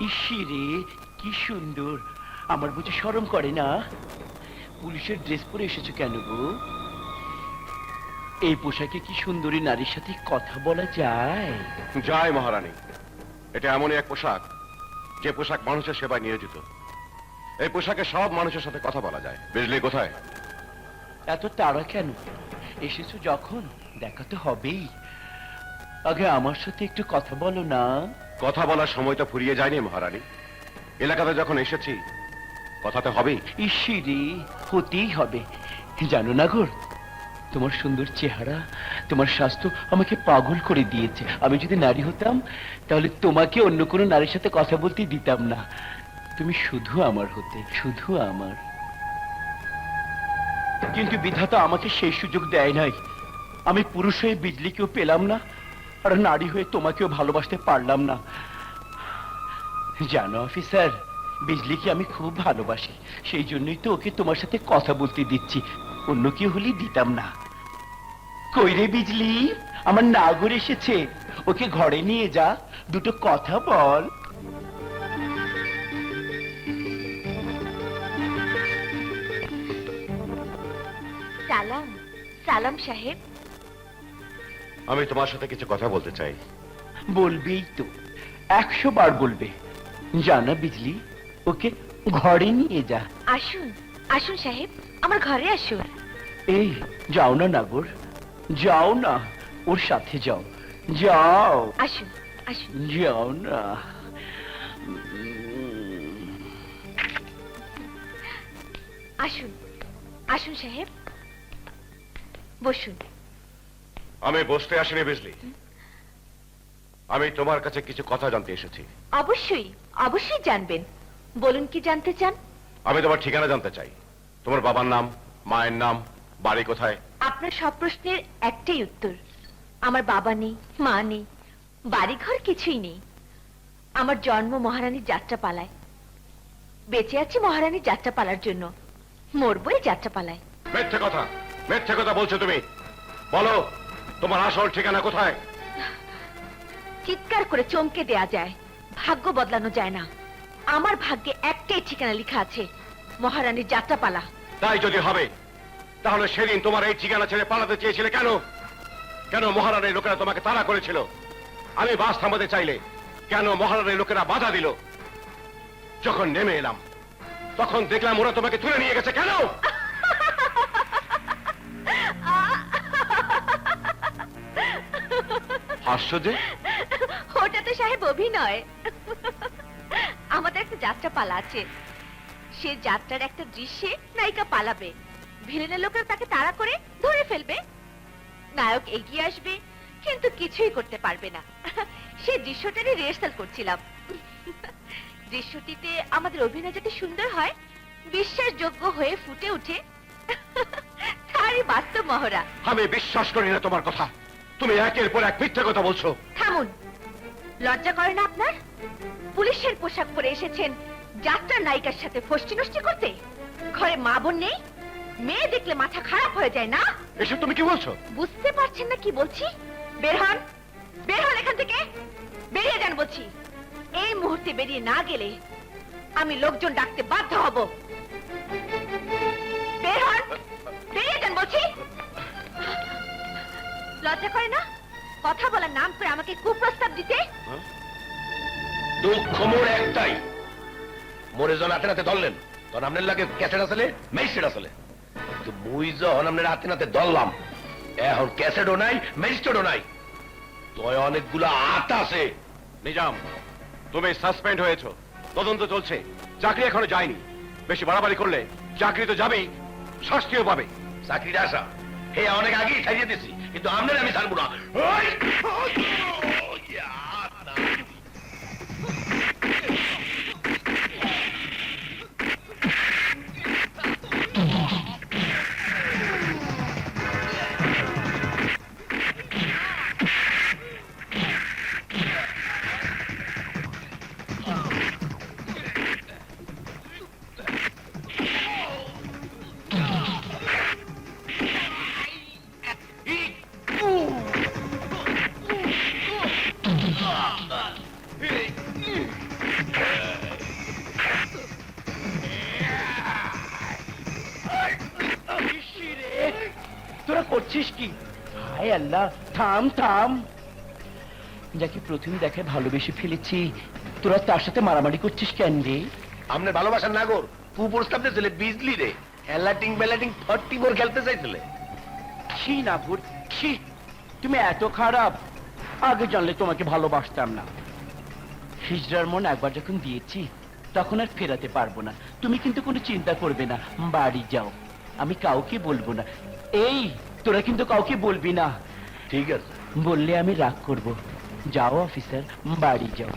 ইসিরে কি সুন্দর! আমার বুঝি শরম করে না? পুলিশের ড্রেস পরে এসেছো কেন গো? এই পোশাকে কি সুন্দরী নারীর সাথে কথা বলা যায়? জয় মহারানী, এটা এমনই এক পোশাক যে পোশাক মানুষের সেবায় নিয়োজিত। এই পোশাকে সব মানুষের সাথে কথা বলা যায়। বিজলি কোথায়? এত তাড়া কেন? এসেছো যখন দেখা তো হবেই। আগে আমার সাথে একটু কথা বলো না। কথা বলার সময়টা ফুরিয়ে যায়নি মহারানী। এলাকাতে যখন এসেছি কথা তো হবেই। ইসিরে হতেই হবে। জানো না গো, তোমার সুন্দর চেহারা, তোমার স্বাস্থ্য আমাকে পাগল করে দিয়েছে। আমি যদি নারী হতাম তাহলে তোমাকে অন্য কোনো নারীর সাথে কথা বলতে দিতাম না। তুমি শুধু আমার হতে, শুধু আমার। কিন্তু বিধাতা আমাকে সেই সুযোগ দেয় নাই। আমি পুরুষ হয়ে বিজলিকেও পেলাম না, আর নারী হয়ে তোমাকেও ভালোবাসতে পারলাম না। জানো অফিসার, বিজলিকে আমি খুব ভালোবাসি, সেই জন্যই তো ওকে তোমার সাথে কথা বলতে দিচ্ছি। অন্য কেউ হলে দিতাম না। কই রে বিজলি, আমার নাগর এসেছে, ওকে ঘরে নিয়ে যা, দুটো কথা বল। সালাম, সালাম সাহেব। আমি তোমার সাথে কিছু কথা বলতে চাই। বলবেই তো, 100 বার বলবে। জানা বিজলি, ওকে ঘরে নিয়ে যা। আসুন, আসুন সাহেব, আমার ঘরে আসুন। এই যাও না নাগর, যাও না, ওর সাথে যাও, যাও, আসুন, আসুন। যাও না। আসুন, আসুন সাহেব, বসুন। আমি বসতে আসিনি বিজলি, আমি তোমার কাছে কিছু কথা জানতে এসেছি। অবশ্যই, অবশ্যই জানবেন। বলুন কি জানতে চান? আমি তোমার ঠিকানা জানতে চাই। তোমার বাবার নাম, মায়ের নাম, বাড়ি কোথায়? আপনার সব প্রশ্নের একটাই উত্তর। আমার বাবা নেই, মা নেই, বাড়িঘর কিছুই নেই। আমার জন্ম মহারানীর যাত্রাপালায়। বেঁচে আছি মহারানীর যাত্রাপালার জন্য, মরবই যাত্রাপালায়। মিথ্যে কথা, মিথ্যে কথা বলছো তুমি। বলো তোমার আসল ঠিকানা কোথায়? চিৎকার করে চমকে দেয়া যায়, ভাগ্য বদলানো যায় না। আমার ভাগ্যে একটাই ঠিকানা লেখা আছে, মহারানীর যাত্রাপালা। তাই যদি হবে তাহলে সেদিন তোমার এই ঠিকানা ছেড়ে পালাতে চেয়েছিলে কেন? কেন মহারানীর লোকেরা তোমাকে তাড়া করেছিল? আমি বাস থামাতে চাইলে কেন মহারানীর লোকেরা বাধা দিল? যখন নেমে এলাম তখন দেখলাম ওরা তোমাকে তুলে নিয়ে গেছে কেন? হাস্য যে? ওটা তো সাহেব অভিনয়। আমাদের একটা যাত্রাপালা আছে, সে যাত্রার একটা দৃশ্যে নায়িকা পালাবে, ভিলেনের লোকেরা তাকে তাড়া করে ধরে ফেলবে। নায়ক এগিয়ে আসবে কিন্তু কিছুই করতে পারবে না। সেই দৃশ্যটারই রিহার্সাল করছিলাম। দৃশ্যটিতে আমাদের অভিনয় যাতে সুন্দর হয়, বিশ্বাসযোগ্য হয়ে ফুটে উঠে, তারই বাস্তব মহড়া। আমি বিশ্বাস করি না তোমার কথা। তুমি একের পর এক মিথ্যে কথা বলছো। থামুন, লজ্জা করে না আপনার? পুলিশের পোশাক পরে এসেছেন যাত্রার নায়িকার সাথে ফষ্টি নষ্টি করতে? ঘরে মা বোন নেই? মেয়ে দেখলে মাথা খারাপ হয়ে যায় না? এসব তুমি কি বলছো? বুঝতে পারছেন না কি বলছি? বের হন, বের হন এখান থেকে, বেরিয়ে যান বলছি। এই মুহূর্তে বেরিয়ে না গেলে আমি লোকজন ডাকতে বাধ্য হব। বের হন, বেরিয়ে যান বলছি। লজ্জা করে না কথা বলার নাম করে আমাকে কুপ্রস্তাব দিতে? দুঃখ মোর একটাই, মোরে যখন হাতে নাতে ধরলেন তখন আপনার লাগে ক্যাসেট আসলে ম্যাজিস্ট্রেট আসলে, কিন্তু মুই যখন আপনার হাতে নাতে ধরলাম এখন ক্যাসেটও নাই ম্যাজিস্ট্রেটও নাই, তয় অনেকগুলো আত আছে। নিজাম, তুমি সাসপেন্ড হয়েছো, তদন্ত চলছে, চাকরি এখনো যায়নি। বেশি বাড়াবাড়ি করলে চাকরি তো যাবেই, শাস্তিও পাবে। চাকরিটা আসা হে অনেক আগেই ছাড়িয়ে দিছি, কিন্তু আপনার আমি ছাড়বো না। ওই! ইয়া, না। তোরা করছিস কি? হায় আল্লাহ, থাম থাম। যাকে প্রথম দেখে ভালোবেসে ফেলেছি, তোরা তার সাথে মারামারি করছিস কেন রে? আপনার ভালোবাসার নাগর কুপ্রস্তাব দিয়েছিলে বিজলি রে, হেলাটিং বেলাটিং 44 খেলতে চাইছিলে। ছি না ভূত, ছি, তুমি এত খারাপ। আগে জানলে তোমাকে ভালোবাসতাম না। হিজড়ার মন একবার যখন দিয়েছি তখন আর ফেরাতে পারবো না। তুমি কিন্তু কোনো চিন্তা করবে না, বাড়ি যাও, আমি কাউকে বলবো না। এই তোরা কিন্তু কাউকে বলবি না। ঠিক আছে, বললে আমি রাগ করব। যাও অফিসার, বাড়ি যাও।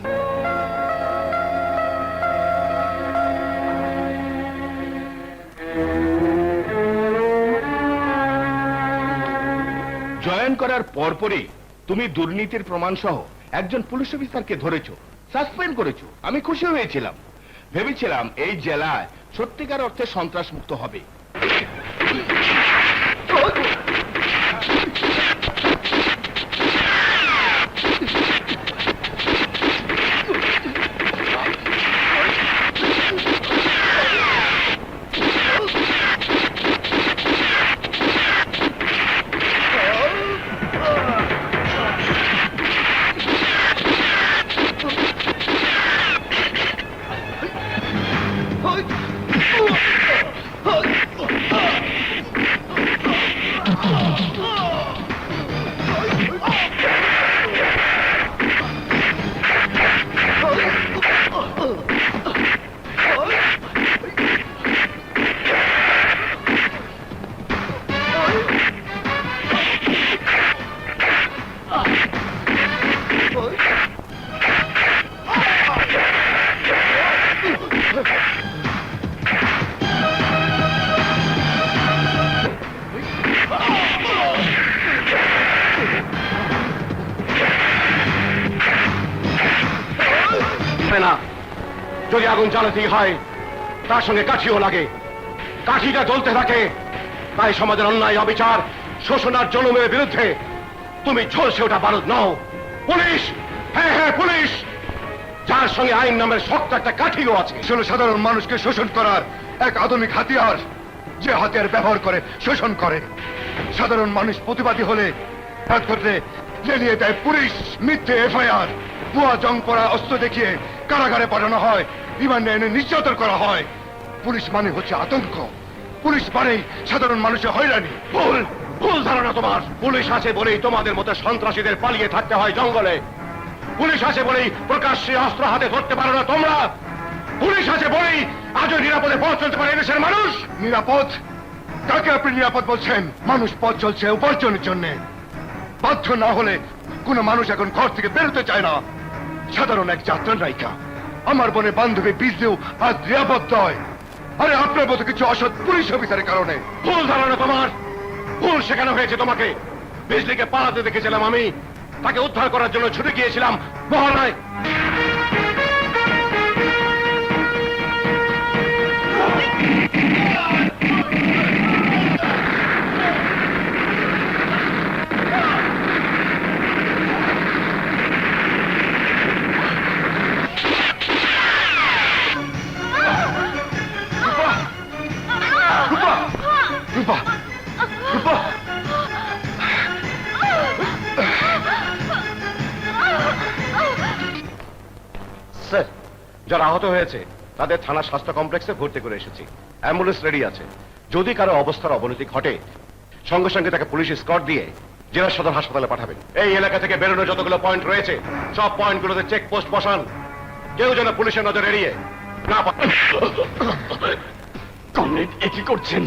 জয়েন করার পরপরই তুমি দুর্নীতির প্রমাণ সহ একজন পুলিশ অফিসারকে ধরেছো, সাসপেন্ড করেছো। আমি খুশি হয়েছিলাম, ভেবেছিলাম এই জেলায় সত্যিকার অর্থে সন্ত্রাস মুক্ত হবে। না, যদি আগুন জ্বালাতেই হয় তার সঙ্গে কাঠিও লাগে, কাঠিটা জ্বলতে থাকে। তাই সমাজের অন্যায়, অবিচার, শোষণ আর জুলুমের বিরুদ্ধে তুমি ঝলসে ওঠা বারুদ নও। পুলিশ, হ্যাঁ হ্যাঁ পুলিশ, যার সঙ্গে আইন নামের শক্ত একটা কাঠিও আছে। আসলে সাধারণ মানুষকে শোষণ করার এক আধুনিক হাতিয়ার, যে হাতিয়ার ব্যবহার করে শোষণ করে। সাধারণ মানুষ প্রতিবাদী হলে এক করলে জ্বালিয়ে দেয় পুলিশ, মিথ্যে এফআইআর, ভুয়া জং পড়া অস্ত্র দেখিয়ে কারাগারে পাঠানো হয়, রিমান্ডে এনে নির্যাতন করা হয়। পুলিশ মানে হচ্ছে আতঙ্ক, পুলিশ মানেই সাধারণ মানুষের হয়রানি। ভুল, ভুল ধারণা তোমার। পুলিশ আছে বলেই তোমাদের মতো সন্ত্রাসীদের পালিয়ে থাকতে হয় জঙ্গলে। পুলিশ আছে বলেই প্রকাশ্যে অস্ত্র হাতে ধরতে পারো না তোমরা। পুলিশ আছে বলেই আজও নিরাপদে পথ চলতে পারে দেশের মানুষ। নিরাপদ? কাকে আপনি নিরাপদ বলছেন? মানুষ পথ চলছে উপার্জনের জন্য। বাধ্য না হলে কোন মানুষ এখন ঘর থেকে বেরোতে চায় না। সাধারণ এক যাত্রার নায়িকা আমার বোনে বান্ধবী বিজলিও আজ নিরাপদ নয়। আরে আপনার মতো কিছু অসৎ পুলিশ অফিসারের কারণে। ভুল ধারণা তোমার, ভুল শেখানো হয়েছে তোমাকে। বিজলিকে পালাতে দেখেছিলাম আমি, তাকে উদ্ধার করার জন্য ছুটে গিয়েছিলাম মহারায়। যারা আহত হয়েছে তাদের থানা স্বাস্থ্য কমপ্লেক্সে ভর্তি করে এসেছি। অ্যাম্বুলেন্স রেডি আছে। যদি কারো অবস্থার অবনতি ঘটে সঙ্গে সঙ্গে তাকে পুলিশ স্কট দিয়ে জেলা সদর হাসপাতালে পাঠাবেন। এই এলাকা থেকে বেরোনোর যতগুলো পয়েন্ট রয়েছে সব পয়েন্টগুলোতে চেক পোস্ট বসান। কেউ যেন পুলিশের নজর এড়িয়ে না কমরেড এ কি করছেন?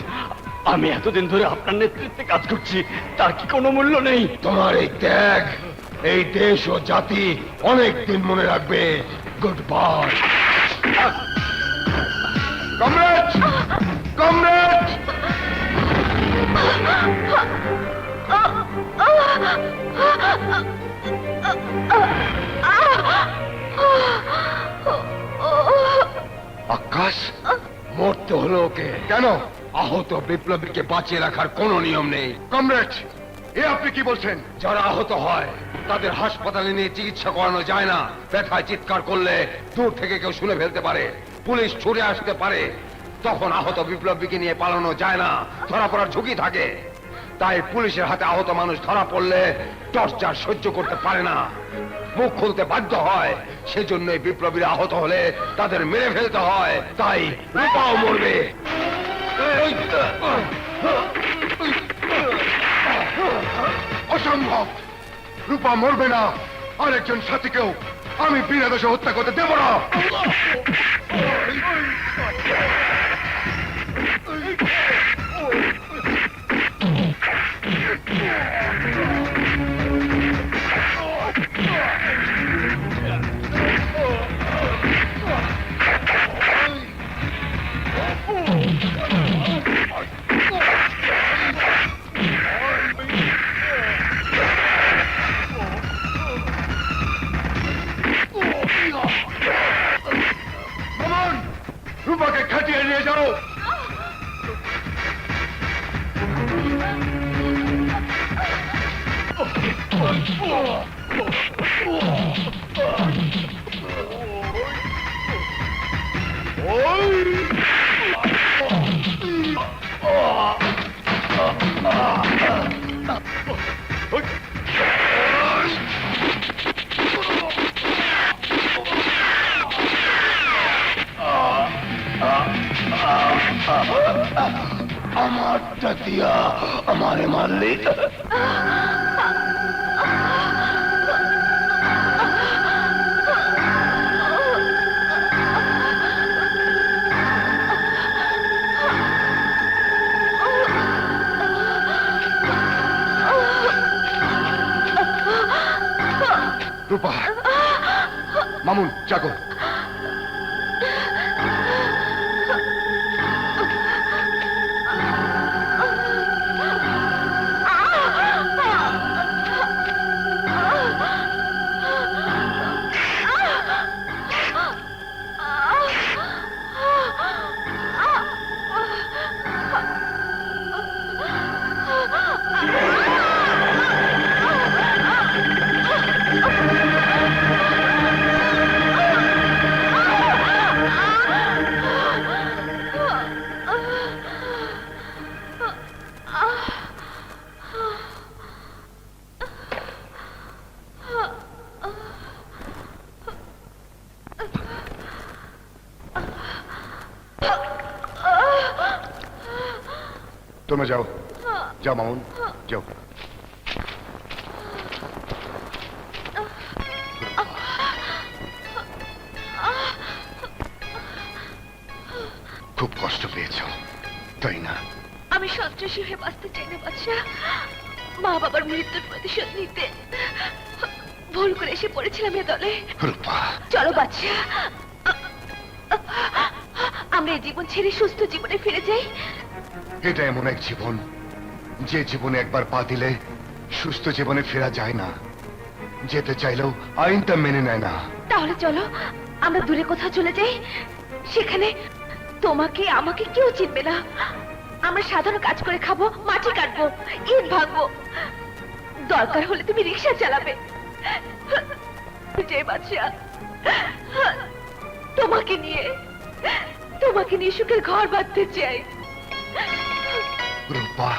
আমি এতদিন ধরে আপনার নেতৃত্বে কাজ করছি, তার কি কোনো মূল্য নেই? তোমার এই ত্যাগ এই দেশ ও জাতি অনেক দিন মনে রাখবে। Good bye. কমরেড, কমরেড, আকাশ, মরতে হলো ওকে। কেন? আহত বিপ্লবীকে বাঁচিয়ে রাখার কোনো নিয়ম নেই। কমরেড, এ আপনি কি বলছেন? যারা আহত হয় তাদের হাসপাতালে নিয়ে চিকিৎসা করানো যায় না। ব্যথায় চিৎকার করলে দূর থেকে কেউ শুনে ফেলতে পারে, পুলিশ ছুটে আসতে পারে। তখন আহত বিপ্লবীকে নিয়ে পালানো যায় না, ধরা পড়ার ঝুঁকি থাকে। তাই পুলিশের হাতে আহত মানুষ ধরা পড়লে টর্চার সহ্য করতে পারে না, মুখ খুলতে বাধ্য হয়। সেজন্যই বিপ্লবীরা আহত হলে তাদের মেরে ফেলতে হয়। তাই রূপাও মরবে। অসম্ভব, রূপা মরবে না। আরেকজন সাথীকেও আমি বিনা দোষে হত্যা করতে দেব না। মামুন, রূপাকে খাটিয়ে নিয়ে যাও। আমার দিয়া আমারে মারলে রূপা, মামুন জাগো। তোমরা যাও, যাও মামুন, যাও। খুব কষ্ট পেয়েছ, তাই না? আমি সন্ত্রাসী হয়ে বাঁচতে চাই না বাদশা। মা বাবার মৃত্যুর প্রতিশোধ নিতে ভুল করে এসে পড়েছিলাম এ দলে। রূপা, চলো বাদশা, আমরা এই জীবন ছেড়ে সুস্থ জীবনে ফিরে যাই। এটা এমন এক জীবন যে জীবনে একবার পা দিলে সুস্থ জীবনে ফেরা যায় না। যেতে চাইলেও আইনটা মেনে নেয় না। তাহলে চলো আমরা দূরে কোথাও চলে যাই, সেখানে তোমাকে আমাকে কেউ চিনবে না। আমরা সাধারণ কাজ করে খাবো, মাটি কাটবো, ইট ভাঙবো, দরকার হলে তুমি রিক্সা চালাবে। যে বাদশা, তোমাকে নিয়ে সুখের ঘর বাঁধতে চাই। রূপা,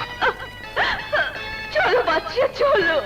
চলো বাদশা, চলো।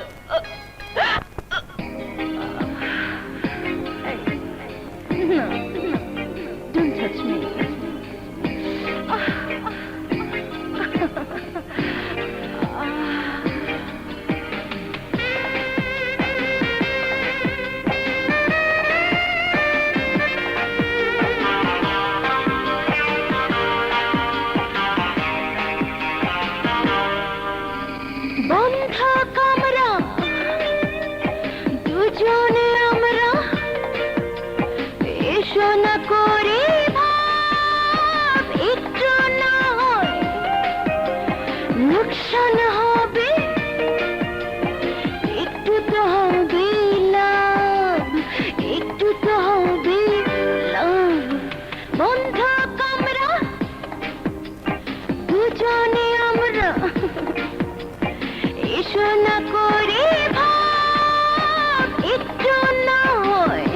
না করে ভাব একটু না হয়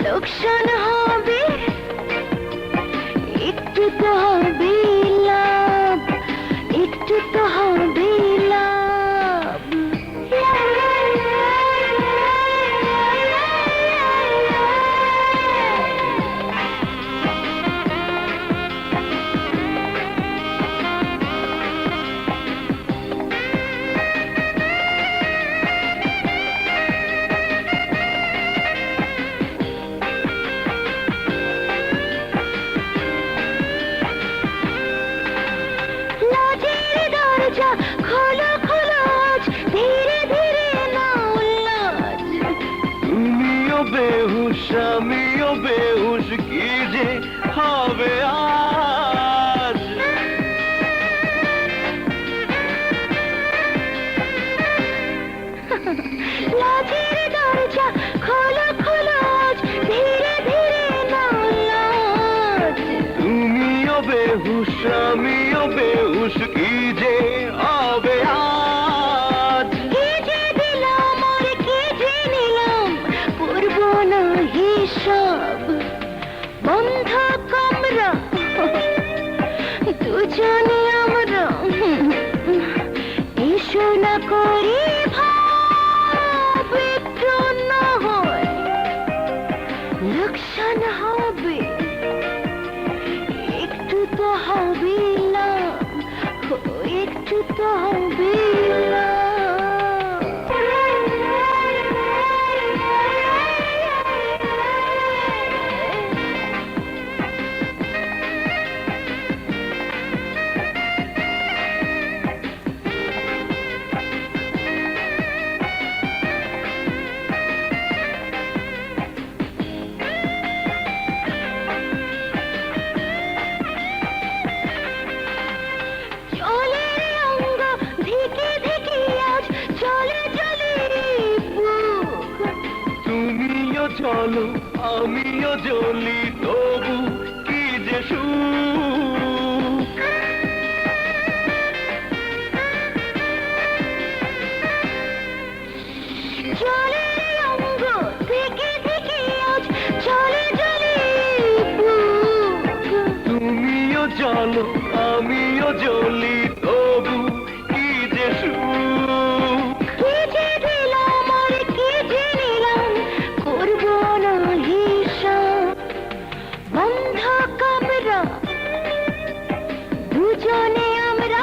লোকসান হবে একটু তো হবে লাভ একটু তো হবে লাভ লজের দরজা খোলো খোলো আজ ধীরে ধীরে নাও লাজ তুমিও বেহুশ আমিও বেহুশ কি যে হবে আজ লজের দরজা খোলো খোলো আজ ধীরে ধীরে নাও লাজ তুমিও বেহুশ আমিও বেহুশ কি যে হবে আজ কি যে দিলাম আর কি যে নিলাম করবো না হিসাব বন্ধ কামরা দুজনে আমরা এসো না করে ভাব একটু না হয় লোকসান হবে একটু তো হবে লাভ একটু তো হবে চলে রে অঙ্গ ধিকে ধিকে আজ চলে চলে বুক তুমিও চলো আমিও জ্বলি তবু কি যে সুখ চলে রে অঙ্গ ধিকে ধিকে আজ চলে চলে বুক তুমিও চলো আমিও জ্বলি তবু কি যে সুখ কি যে দিলাম আর কি যে নিলাম করবো না হিসাব বন্ধ কামরা দুজনে আমরা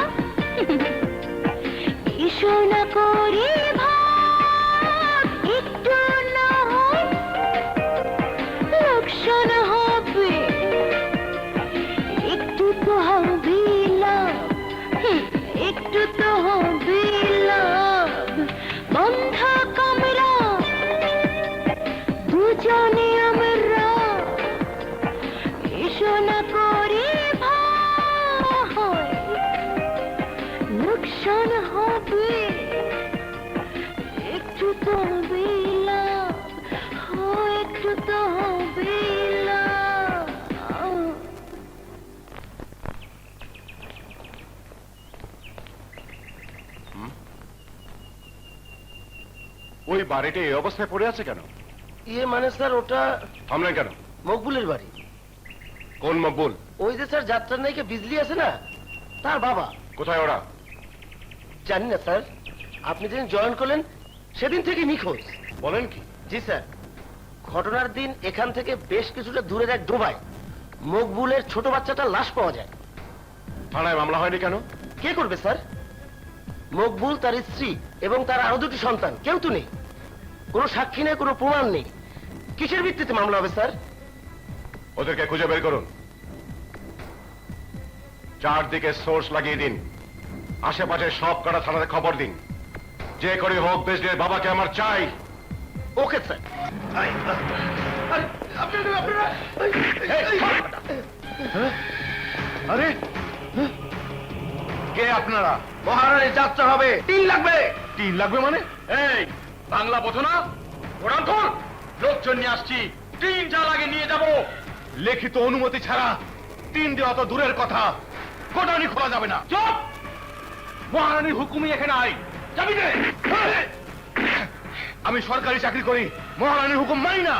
এসো না করে ভাব একটু না হয় লোকসান হবে একটু তো হবে লাভ একটু তো হবে লাভ বন্ধ কামরা দুজনে আমরা এসো না করে ভাই লোকসান হবে একটু তো হবে লাভ একটু তো হবে লাভ ওই বাড়িটা এই অবস্থায় পড়ে আছে কেন? ইয়ে মানে স্যার ওটা থামলেন কেন? মকবুলের বাড়ি। কোন মকবুল? ওই যে স্যার যাত্রার নায়িকা বিজলি আছে না, তার বাবা। কোথায় ওরা? জানি না স্যার, আপনি যেদিন জয়েন করলেন সেদিন থেকে নিখোঁজ। বলেন কি? জি স্যার, ঘটনার দিন এখান থেকে বেশ কিছুটা দূরের এক ডোবায় মকবুলের ছোট বাচ্চাটার লাশ পাওয়া যায়। থানায় মামলা হয়নি কেন? কে করবে স্যার? মকবুল, তার স্ত্রী এবং তার আরো দুটি সন্তান, কেউ তো নেই। কোনো সাক্ষী নেই, কোনো প্রমাণ নেই, কিসের ভিত্তিতে মামলা হবে স্যার? ওদেরকে খুঁজে বের করুন, চারদিকে সোর্স লাগিয়ে দিন, আশেপাশে সব কটা থানাতে খবর দিন। যে করে হোক বেজলির বাবাকে আমার চাই। Okay sir. আরে কে আপনারা? মহারানীর যাত্রা হবে, 3 লাগবে। 3 লাগবে মানে? এই বাংলা বোঝো না? ওরান খোল, লোকজন নিয়ে আসছি, টিন যা লাগে নিয়ে যাব। লিখিত অনুমতি ছাড়া 3 দেওয়া তো দূরের কথা, গোডাউনই খোলা যাবে না। চুপ! মহারানীর হুকুমই এখানে আই যাবি রে আমি সরকারি চাকরি করি মহারানীর হুকুম মানি না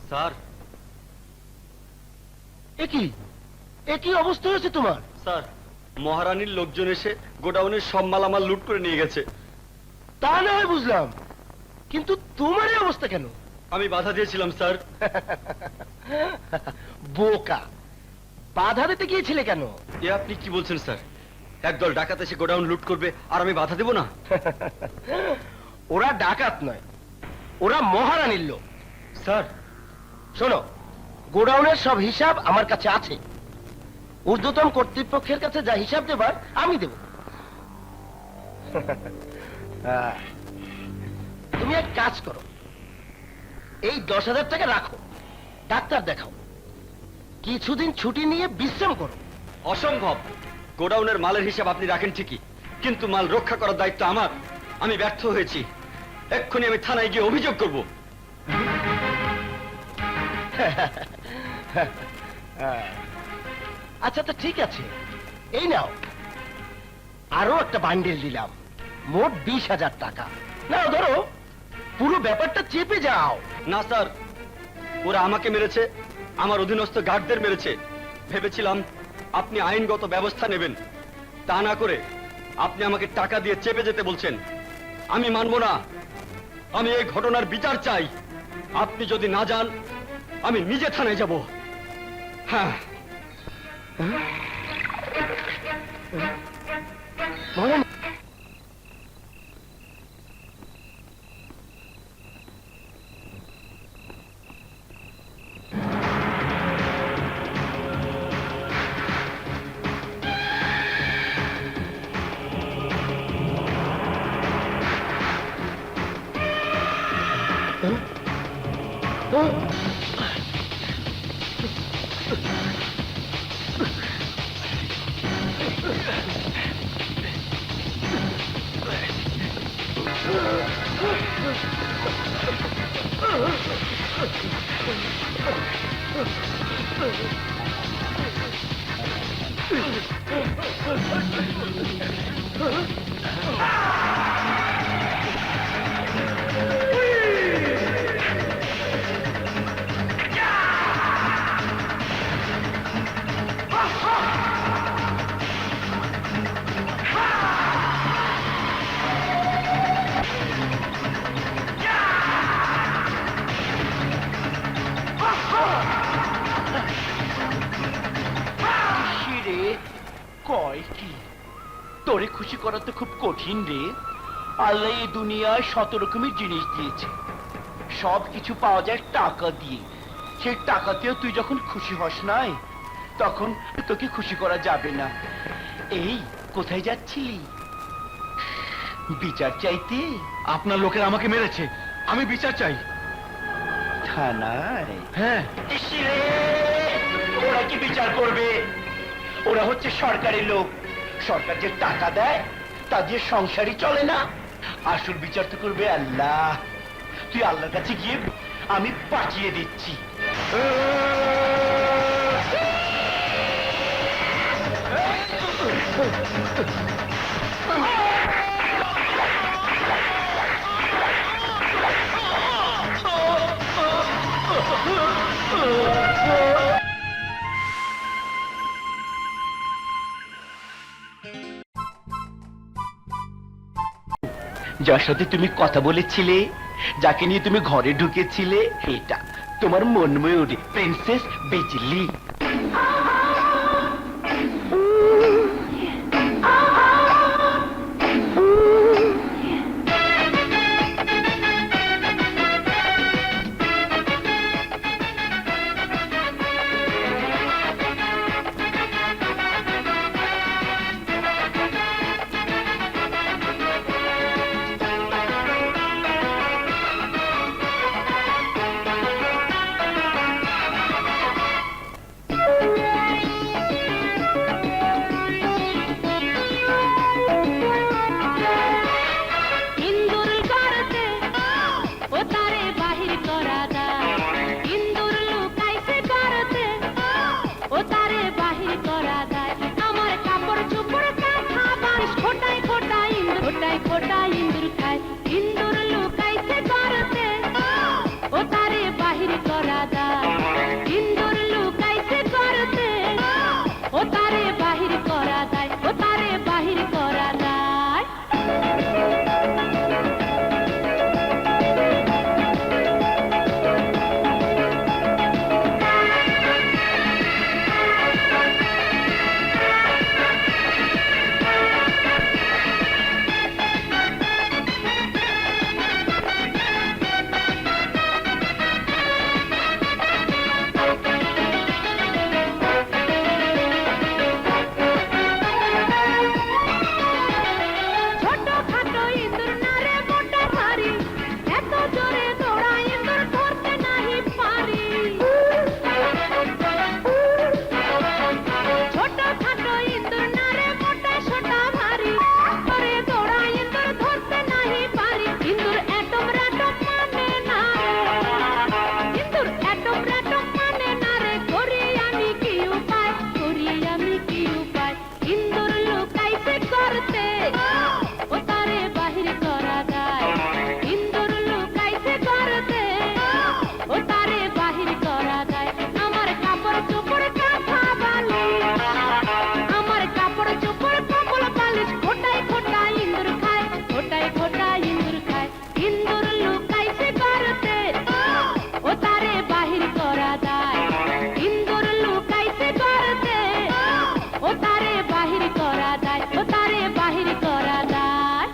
স্যার একই অবস্থা হয়েছে তোমার? স্যার মহারানীর লোকজন এসে গোডাউনের সব মালামাল লুট করে নিয়ে গেছে। তা না হয় বুঝলাম, কিন্তু তোমার এই অবস্থা কেন? আমি বাধা দিয়েছিলাম স্যার। বোকা, বাধা দিতে গিয়েছিলে কেন? এ আপনি কি বলছেন স্যার? একদল ডাকাত এসে গোডাউন লুট করবে আর আমি বাধা দেব না? ওরা ডাকাত নয়, ওরা মহারানীর লোক। স্যার শোনো, গোডাউনের সব হিসাব আমার কাছে আছে। ঊর্ধ্বতন কর্তৃপক্ষের কাছে যা হিসাব দেবার আমি দেব। তুমি এক কাজ করো, এই 10,000 টাকা রাখো, ডাক্তার দেখাও, কিছুদিন ছুটি নিয়ে বিশ্রাম করো। অসম্ভব। গোডাউনের মালের হিসাব আপনি রাখেন ঠিকই, কিন্তু মাল রক্ষা করার দায়িত্ব আমার। আমি ব্যর্থ হয়েছি। এক্ষুনি আমি থানায় গিয়ে অভিযোগ করব। আচ্ছা তো ঠিক আছে, এই নাও, আরো একটা বান্ডেল দিলাম, মোট 20,000 টাকা। নাও ধরো, পুরো ব্যাপারটা চেপে যাও। না স্যার, ওরা আমাকে মেরেছে, আমার অধীনস্থ গার্ডদের মেরেছে। ভেবেছিলাম আপনি আইনগত ব্যবস্থা নেবেন, তা না করে আপনি আমাকে টাকা দিয়ে চেপে যেতে বলছেন। আমি মানব না। আমি এই ঘটনার বিচার চাই। আপনি যদি না যান, আমি নিজে থানায় যাব। হ্যাঁ, বলেন। কয় কি, তোরে খুশি করা তো খুব কঠিন রে। আল্লাহ এই দুনিয়ায় 100 রকমের জিনিস দিয়েছে, সব কিছু পাওয়া যায় টাকা দিয়ে। সেই টাকাতেও তুই যখন খুশি হস নাই, তখন তোকে খুশি করা যাবে না। এই কোথায় যাচ্ছিলি? বিচার চাইতে? আপনার লোকের আমাকে মেরেছে, আমি বিচার চাই। থানায়? হ্যাঁ। ইসরে, ওরা কি বিচার করবে? ওরা হচ্ছে সরকারি লোক, সরকার যে টাকা দেয় তা দিয়ে সংসারই চলে না। আসল বিচার তো করবে আল্লাহ। তুই আল্লাহর কাছে গিয়ে আমি পাঠিয়ে দিচ্ছি। যার সাথে তুমি কথা বলেছিলে যাকে নিয়ে তুমি ঘরে ঢুকেছিলে এটা তোমার মনময়ূরী প্রিন্সেস বিজলি। ইন্দুর করতে ও তারে বাহির করা যায়, ইন্দুর লুকাইছে করতে ও তারে বাহির করা যায়। আমার কাপড় চোপড় কাঁথা বালিশ খোটায় খোটায় ইন্দুর খোটায় খোটায় ইন্দুর খায়, ইন্দুর লুকাইছে করতে ও তারে বাহির করা যায়, ইন্দুর লুকাইছে করতে ও তারে বাহির করা যায়, ও তারে বাহির করা যায়। ছোটখাটো ইঁদুর নারে মোটা ভারী, এত জোরে দৌড়ায় ইঁদুর ধরতে নাহি পারি। ছোটখাটো ইঁদুর নারে মোটা সোটা ভারী, জোরে দৌড়ায় ইঁদুর ধরতে নাহি পারি। ইঁদুর এটম রেটম মানে না রে, ইঁদুর এটম রেটম মানে না রে, করি আমি কি উপায়, করি আমি কি উপায়। ইঁদুর লুকাইছে করতে ও তারে বাহির করা যায়, ইন্দুর লুকাইছে করতে ও তারে বাহির করা যায়। আমার কাপড় চোপড় কাঁথা বালিশ, আমার কাপড় চোপড় কম্বল বালিশ খোটায় খোটায় ইন্দুর খায়, খোটায় খোটায় ইন্দুর খায়, ইন্দুর লুকাইছে করতে ও তারে বাহির করা যায়, ইন্দুর লুকাইছে করতে ও তারে বাহির করা যায়, ও তারে বাহির করা যায়।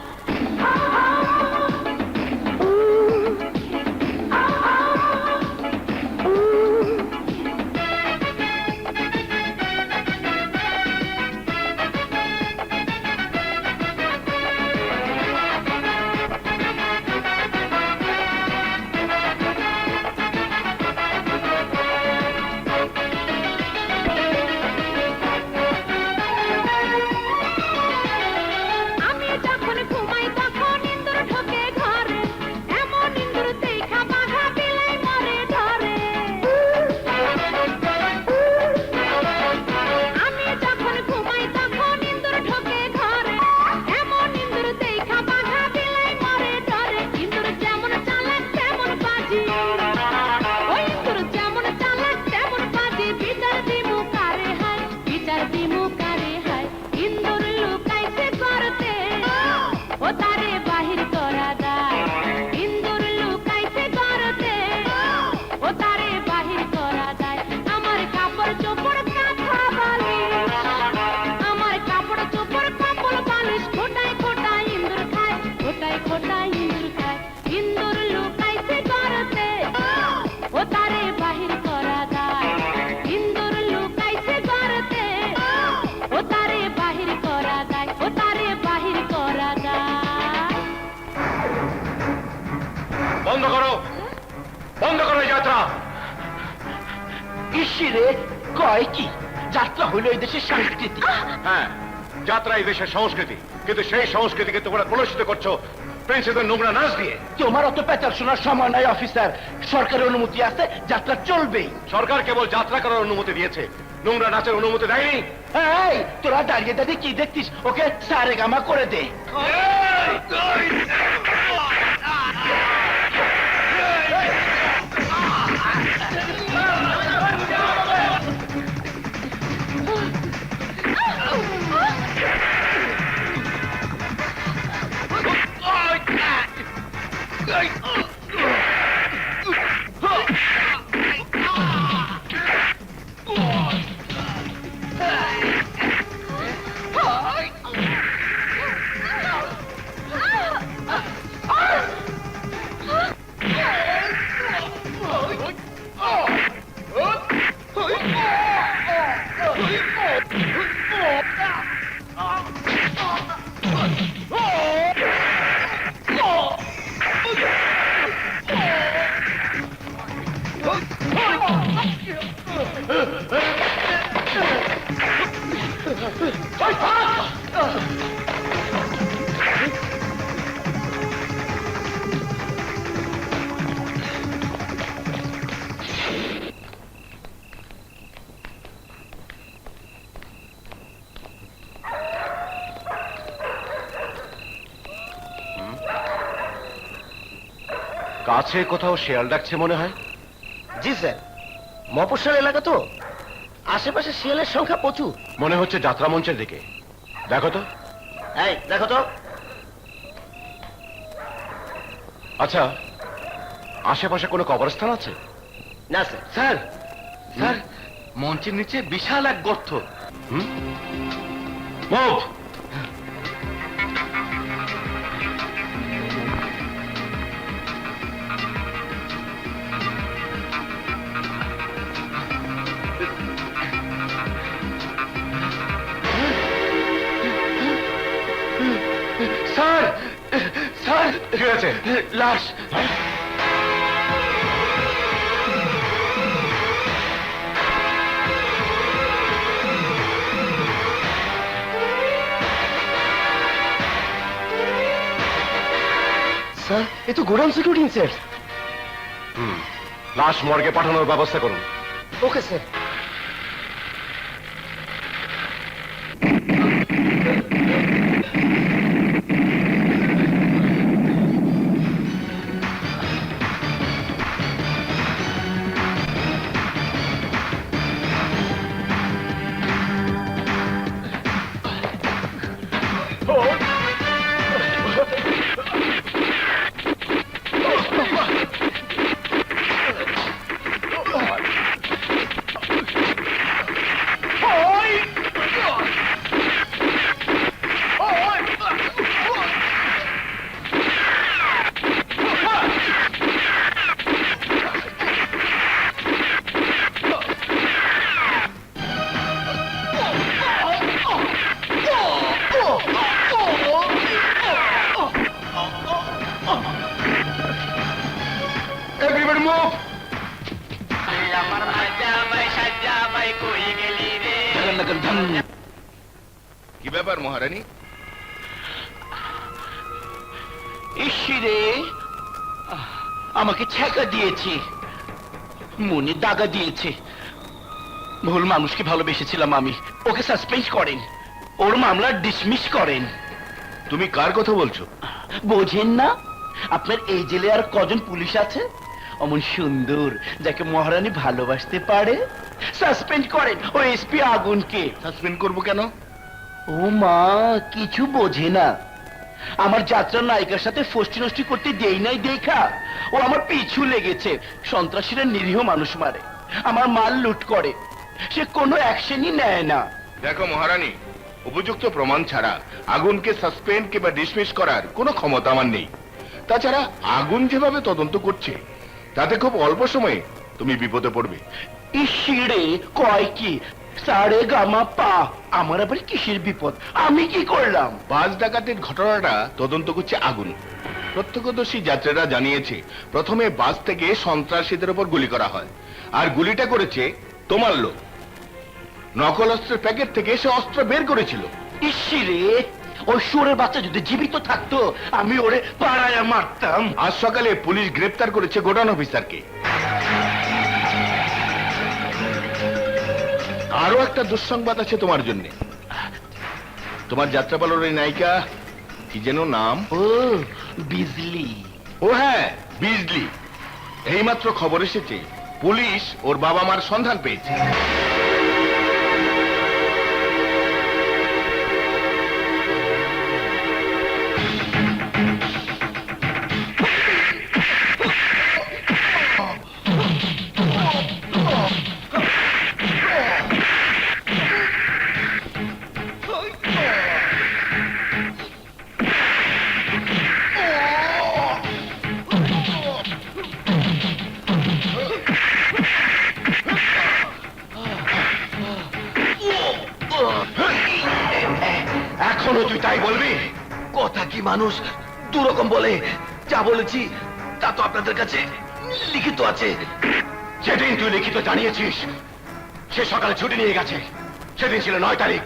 আমি যখন ঘুমাই তখন ইন্দুর ঢোকে ঘরে, এমন ইন্দুর দেখা বাঘা বিলাই মরে ধরে। আমি যখন ঘুমাই তখন ইন্দুর ঢোকে ঘরে, এমন ইন্দুর দেখা বাঘা বিলাই মরে ধরে। ইন্দুর যেমন চালাক তেমন বাজি, ওই ইন্দুর যেমন চালাক তেমন বাজি। বিচার দিমু কারে হায়, বিচার দিমু কারে হায়। ইন্দুর লুকাইছে করতে ও তারে বাহির করা যায়, ইন্দুর লুকাইছে করতে ও তারে বাহির করা যায়। আমার কাপড় চোপড় কাঁথা বালিশ, আমার কাপড় চোপড় কম্বল বালিশ খোটায় খোটায় ইন্দুর খায়, খোটায় খোটায় ইন্দুর খায়, ইন্দুর লুকাইছে করতে ও তারে বাহির করা যায়, ইন্দুর লুকাইছে করতে ও তারে বাহির করা যায়, ও তারে বাহির করা যায়। বন্ধ করো, বন্ধ করো এই যাত্রা। ইসিরে কয় কি যাত্রা হইল এই দেশের সংস্কৃতি। হ্যাঁ, যাত্রা এই দেশের সংস্কৃতি, কিন্তু সেই সংস্কৃতিকে তোমরা কলুষিত করছো প্রিন্সেসের নোংরা নাচ দিয়ে। তোমার অত পেঁচাল শোনার সময় নাই অফিসার, সরকারের অনুমতি আছে, যাত্রা চলবেই। সরকার কেবল যাত্রা করার অনুমতি দিয়েছে, নোংরা নাচের অনুমতি দেয়নি। এই তোরা দাঁড়িয়ে দাঁড়িয়ে কি দেখতিস, ওকে সারে গামা করে দে। Oh! কাছে কোথাও শেয়াল ডাকছে মনে হয়। জি স্যার, মফস্বল এলাকা তো, আশেপাশে শিয়ালের সংখ্যা প্রচুর। মনে হচ্ছে যাত্রা মঞ্চের দিকে। দেখো তো। এই দেখো তো। আচ্ছা, আশেপাশে কোনো কবরস্থান আছে? না স্যার। স্যার, স্যার, মঞ্চের নিচে বিশাল এক গর্ত। মুভ। স্যার, স্যার, ঠিক আছে। লাশ। স্যার, এ তো গোডাউন সিকিউরিটি স্যার। লাশ মর্গে পাঠানোর ব্যবস্থা করুন। Okay sir. Everybody move. আমার মাজা ভাই সাজা ভাই কই গেলি রে? কি ব্যাপার মহারানী? ইসিরে, আমাকে ছেঁকা দিয়েছে, মনে দাগা দিয়েছে। ভুল মানুষকে ভালোবেসেছিলাম আমি। ওকে সাসপেন্ড করেন, ওর মামলা ডিসমিস করেন। তুমি কার কথা বলছো? বোঝেন না? আপনার এই জেলে আর কজন পুলিশ আছে অমন সুন্দর, যাকে মহারানী ভালোবাসতে পারে? সাসপেন্ড করেন ও এসপি আগুনকে। সাসপেন্ড করবো কেন? ও মা, কিছু বোঝে না। আমার যাত্রার নায়িকার সাথে ফষ্টি নষ্টি করতে দেই নাই দেখা ও আমার পিছু লেগেছে। সন্ত্রাসীরা নিরীহ মানুষ মারে, আমার মাল লুট করে, সে কোনো অ্যাকশনই নেয় না। দেখো মহারানী, উপযুক্ত প্রমাণ ছাড়া আগুনকে সাসপেন্ড কিংবা ডিসমিস করার কোনো ক্ষমতা আমার নেই। তাছাড়া আগুন যেভাবে তদন্ত করছে তাতে খুব অল্প সময়ে তুমি বিপদে পড়বে। ইসিরে কয় কি, সারে গামা পা, আমার আবার কিসের বিপদ? আমি কি করলাম? বাস ডাকাতির ঘটনাটা তদন্ত করছে আগুন। প্রত্যক্ষদর্শী যাত্রীরা জানিয়েছে প্রথমে বাস থেকে সন্ত্রাসীদের উপর গুলি করা হয়, আর গুলিটা করেছে তোমার লোক। নকল অস্ত্রের প্যাকেট থেকে সে অস্ত্র বের করেছিল। ইসিরে, ওই শুয়োরের বাচ্চা যদি জীবিত থাকতো আমি ওরে পাড়ায় মারতাম। আজ সকালে পুলিশ গ্রেপ্তার করেছে গোডাউন অফিসারকে। আরো একটা দুঃসংবাদ আছে তোমার জন্য। তোমার যাত্রাপালার ওই নায়িকা, কি যেন নাম? ও, বিজলি। ও হ্যাঁ, বিজলি। এইমাত্র খবর এসেছে পুলিশ ওর বাবা মার সন্ধান পেয়েছে। এখনো তুই তাই বলবি? কথা কি মানুষ দুরকম বলে? যা বলেছি তা তো আপনাদের কাছে লিখিত আছে। তুই লিখিত জানিয়েছিস সে সকালে ছুটি নিয়ে গেছে। সেদিন ছিল 9 তারিখ।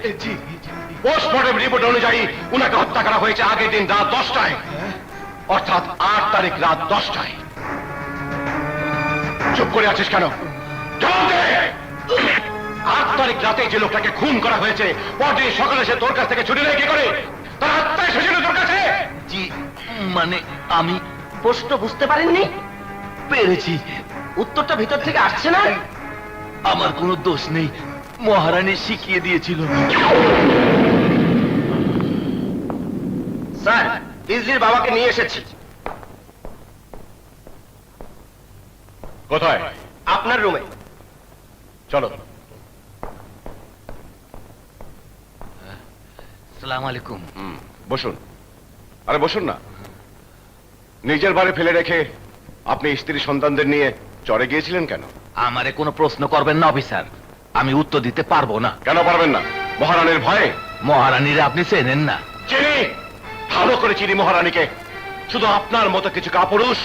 পোস্টমর্টম রিপোর্ট অনুযায়ী উনাকে হত্যা করা হয়েছে আগের দিন রাত 10টায়, অর্থাৎ 8 তারিখ রাত 10টায়। চুপ করে আছিস কেন? জবাব দে! 8 তারিখ রাতে যে লোকটাকে খুন করা হয়েছে পরদিন সকালে সে তোর কাছ থেকে ছুটি নেয় কি করে? তার আত্মায় এসেছিল তোর কাছে? জি, মানে আমি প্রশ্ন বুঝতে পারেননি? পেরেছি। উত্তরটা ভিতর থেকে আসছে না? আমার কোনো দোষ নেই, মহারানী শিখিয়ে দিয়েছিল। স্যার, বিজলির বাবাকে নিয়ে এসেছি। কোথায়? আপনার রুমে। চলো। সালাম আলাইকুম। বসুন। আরে বসুন না। নিজের বাড়ি ফেলে রেখে আপনি স্ত্রী সন্তানদের নিয়ে চড়ে গিয়েছিলেন কেন? আমারে কোনো প্রশ্ন করবেন না অফিসার, আমি উত্তর দিতে পারবো না। কেন পারবেন না? মহারানীর ভয়ে? মহারানীরা আপনি চেনেন না। চিনি, ভালো করে চিনি মহারানীকে। শুধু আপনার মতো কিছু কাপুরুষ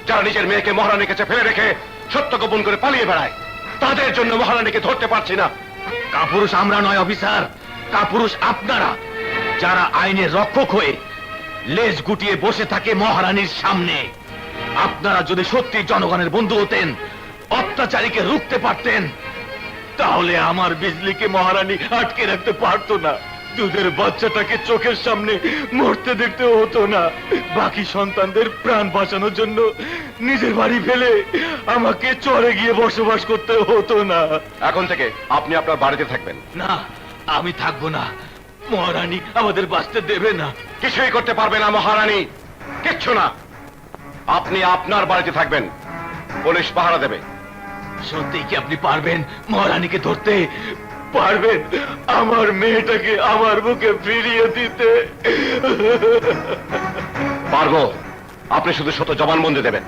যারা নিজের মেয়েকে মহারানীর কাছে ফেলে রেখে সত্য গোপন করে পালিয়ে বেড়ায়, তাদের জন্য মহারানীকে ধরতে পারছি না। কাপুরুষ আমরা নয় অফিসার, কাপুরুষ আপনারা, যারা আইনের রক্ষক হয়ে লেজ গুটিয়ে বসে থাকে মহারানীর সামনে। আপনারা যদি সত্যি জনগণের বন্ধু হতেন, অত্যাচারীকে রুখতে পারতেন, তাহলে আমার বিজলিকে মহারানী আটকে রাখতে পারতো না। দুধের বাচ্চাটাকে চোখের সামনে মরতে দেখতে হতো না। বাকি সন্তানদের প্রাণ বাঁচানোর জন্য নিজের বাড়ি ফেলে আমাকে চরে গিয়ে বসবাস করতে হতো না। এখন থেকে আপনি আপনার বাড়িতে থাকবেন। না, আমি থাকবো না, মহারানী আমাদের বাঁচতে দেবে না। কিছুই করতে পারবে না মহারানী, কিচ্ছু না। আপনি আপনার বাড়িতে থাকবেন, পুলিশ পাহারা দেবে। সত্যি কি আপনি পারবেন মহারানীকে ধরতে? পারবেন আমার মেয়েটাকে আমার বুকে ফিরিয়ে দিতে? পারবো, আপনি শুধু শত জবানবন্দি দেবেন।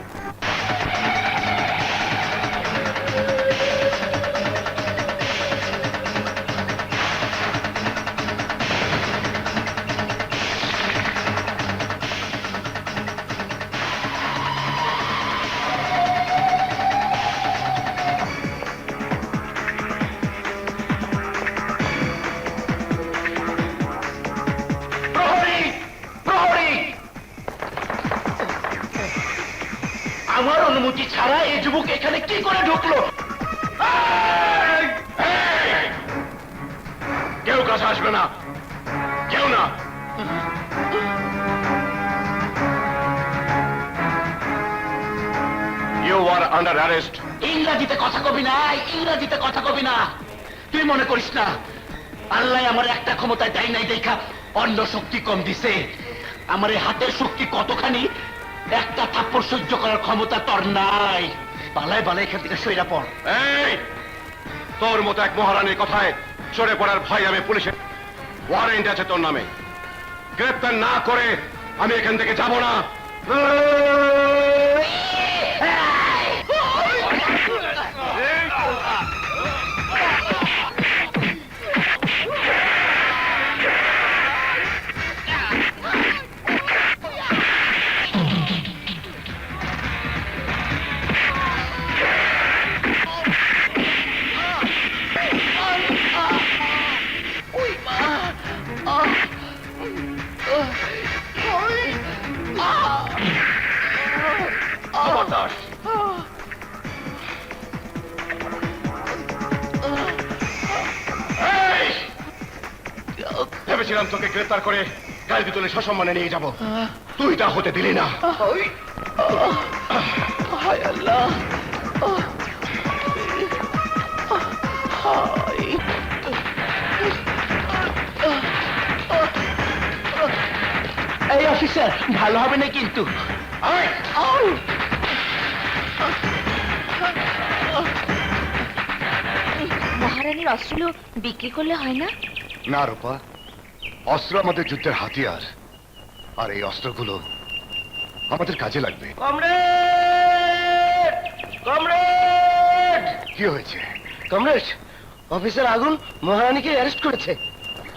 আমার অনুমতি ছাড়া এই যুবক এখানে কি করে ঢুকলো? কেউ কাছে আসবে না, কেউ না। You are under arrest. ইংরাজিতে কথা কবি না, ইংরাজিতে কথা কবি না। তুই মনে করিস না আল্লাহ আমার একটা ক্ষমতায় দেয় নাই দেখা অন্য শক্তি কম দিছে? আমার এই হাতের শক্তি কতখানি, একটা থাপ্পড় সহ্য করার ক্ষমতা তোর নাই। পালায় পালায় এখান থেকে সইরা পড়। এই, তোর মতো এক মহারানীর কথায় সরে পড়ার ভয় আমি পুলিশের ওয়ারেন্ট আছে তোর নামে। গ্রেপ্তার না করে আমি এখান থেকে যাব না। খবরদার। এই! ভেবেছিলাম তোকে গ্রেফতার করে গাড়িতে তুলে সসম্মানে নিয়ে যাব, তুই তা হতে দিলি না। এই অফিসার, ভালো হবে না কিন্তু। মহারানীর অস্ত্রগুলো বিক্রি করলে হয় না? না রূপা, অস্ত্র আমাদের যুদ্ধের হাতিয়ার, আর এই অস্ত্রগুলো আমাদের কাজে লাগবে। কমরেড! কমরেড! কি হয়েছে? কমরেড, অফিসার আগুন মহারানীকে অ্যারেস্ট করেছে।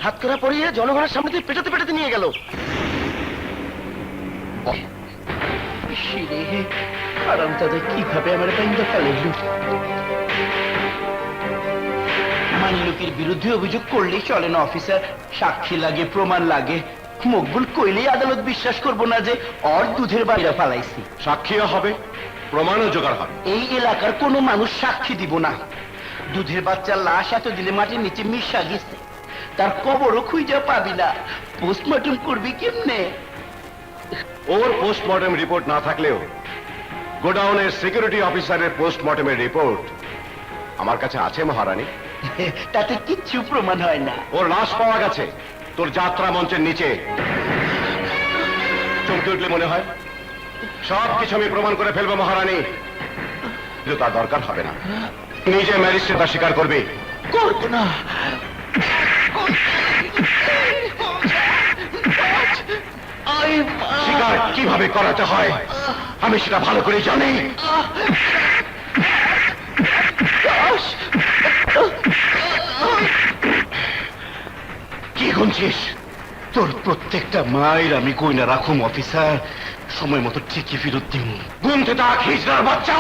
হাত করা পরিয়ে জনগণের সামনে দিয়ে পেটাতে পেটাতে নিয়ে গেল। হারামজাদা কিভাবে আমার বাইন্দা ফেলাইল? মানিলুকের বিরুদ্ধে অভিযোগ করলেই চলে না অফিসার, সাক্ষী লাগে, প্রমাণ লাগে। মকবুল কইলেই আদালত বিশ্বাস করবো না যে ওর দুধের বাইরে ফালাইছি। সাক্ষীও হবে, প্রমাণও জোগাড় হবে। এই এলাকার কোনো মানুষ সাক্ষী দিব না। দুধের বাচ্চার লাশ এত দিলে মাটির নিচে মিশা গেছে, তার কবরও খুঁজে পাবি না। পোস্টমর্টম করবি কেমনে? ওর পোস্টমর্টম রিপোর্ট না থাকলেও গোডাউনের সিকিউরিটি অফিসারের পোস্টমর্টমের রিপোর্ট আমার কাছে আছে মহারানী। তাতে কিচ্ছু প্রমাণ হয় না। ওর লাশ পাওয়া গেছে তোর যাত্রা মঞ্চের নিচে। চমকে উঠলে মনে হয় সব কিছু আমি প্রমাণ করে ফেলবো মহারানী, কিন্তু তার দরকার হবে না। নিজে ম্যাজিস্ট্রেট তা স্বীকার করবে। করবো না। স্বীকার কিভাবে করাতে হয় আমি সেটা ভালো করে জানি। কি গুনছিস? তোর প্রত্যেকটা মায়ের আমি কইনা রাখুম অফিসার, সময় মতো ঠিকই ফেরত দিব। গুনতে থাক হিজড়ার বাচ্চা।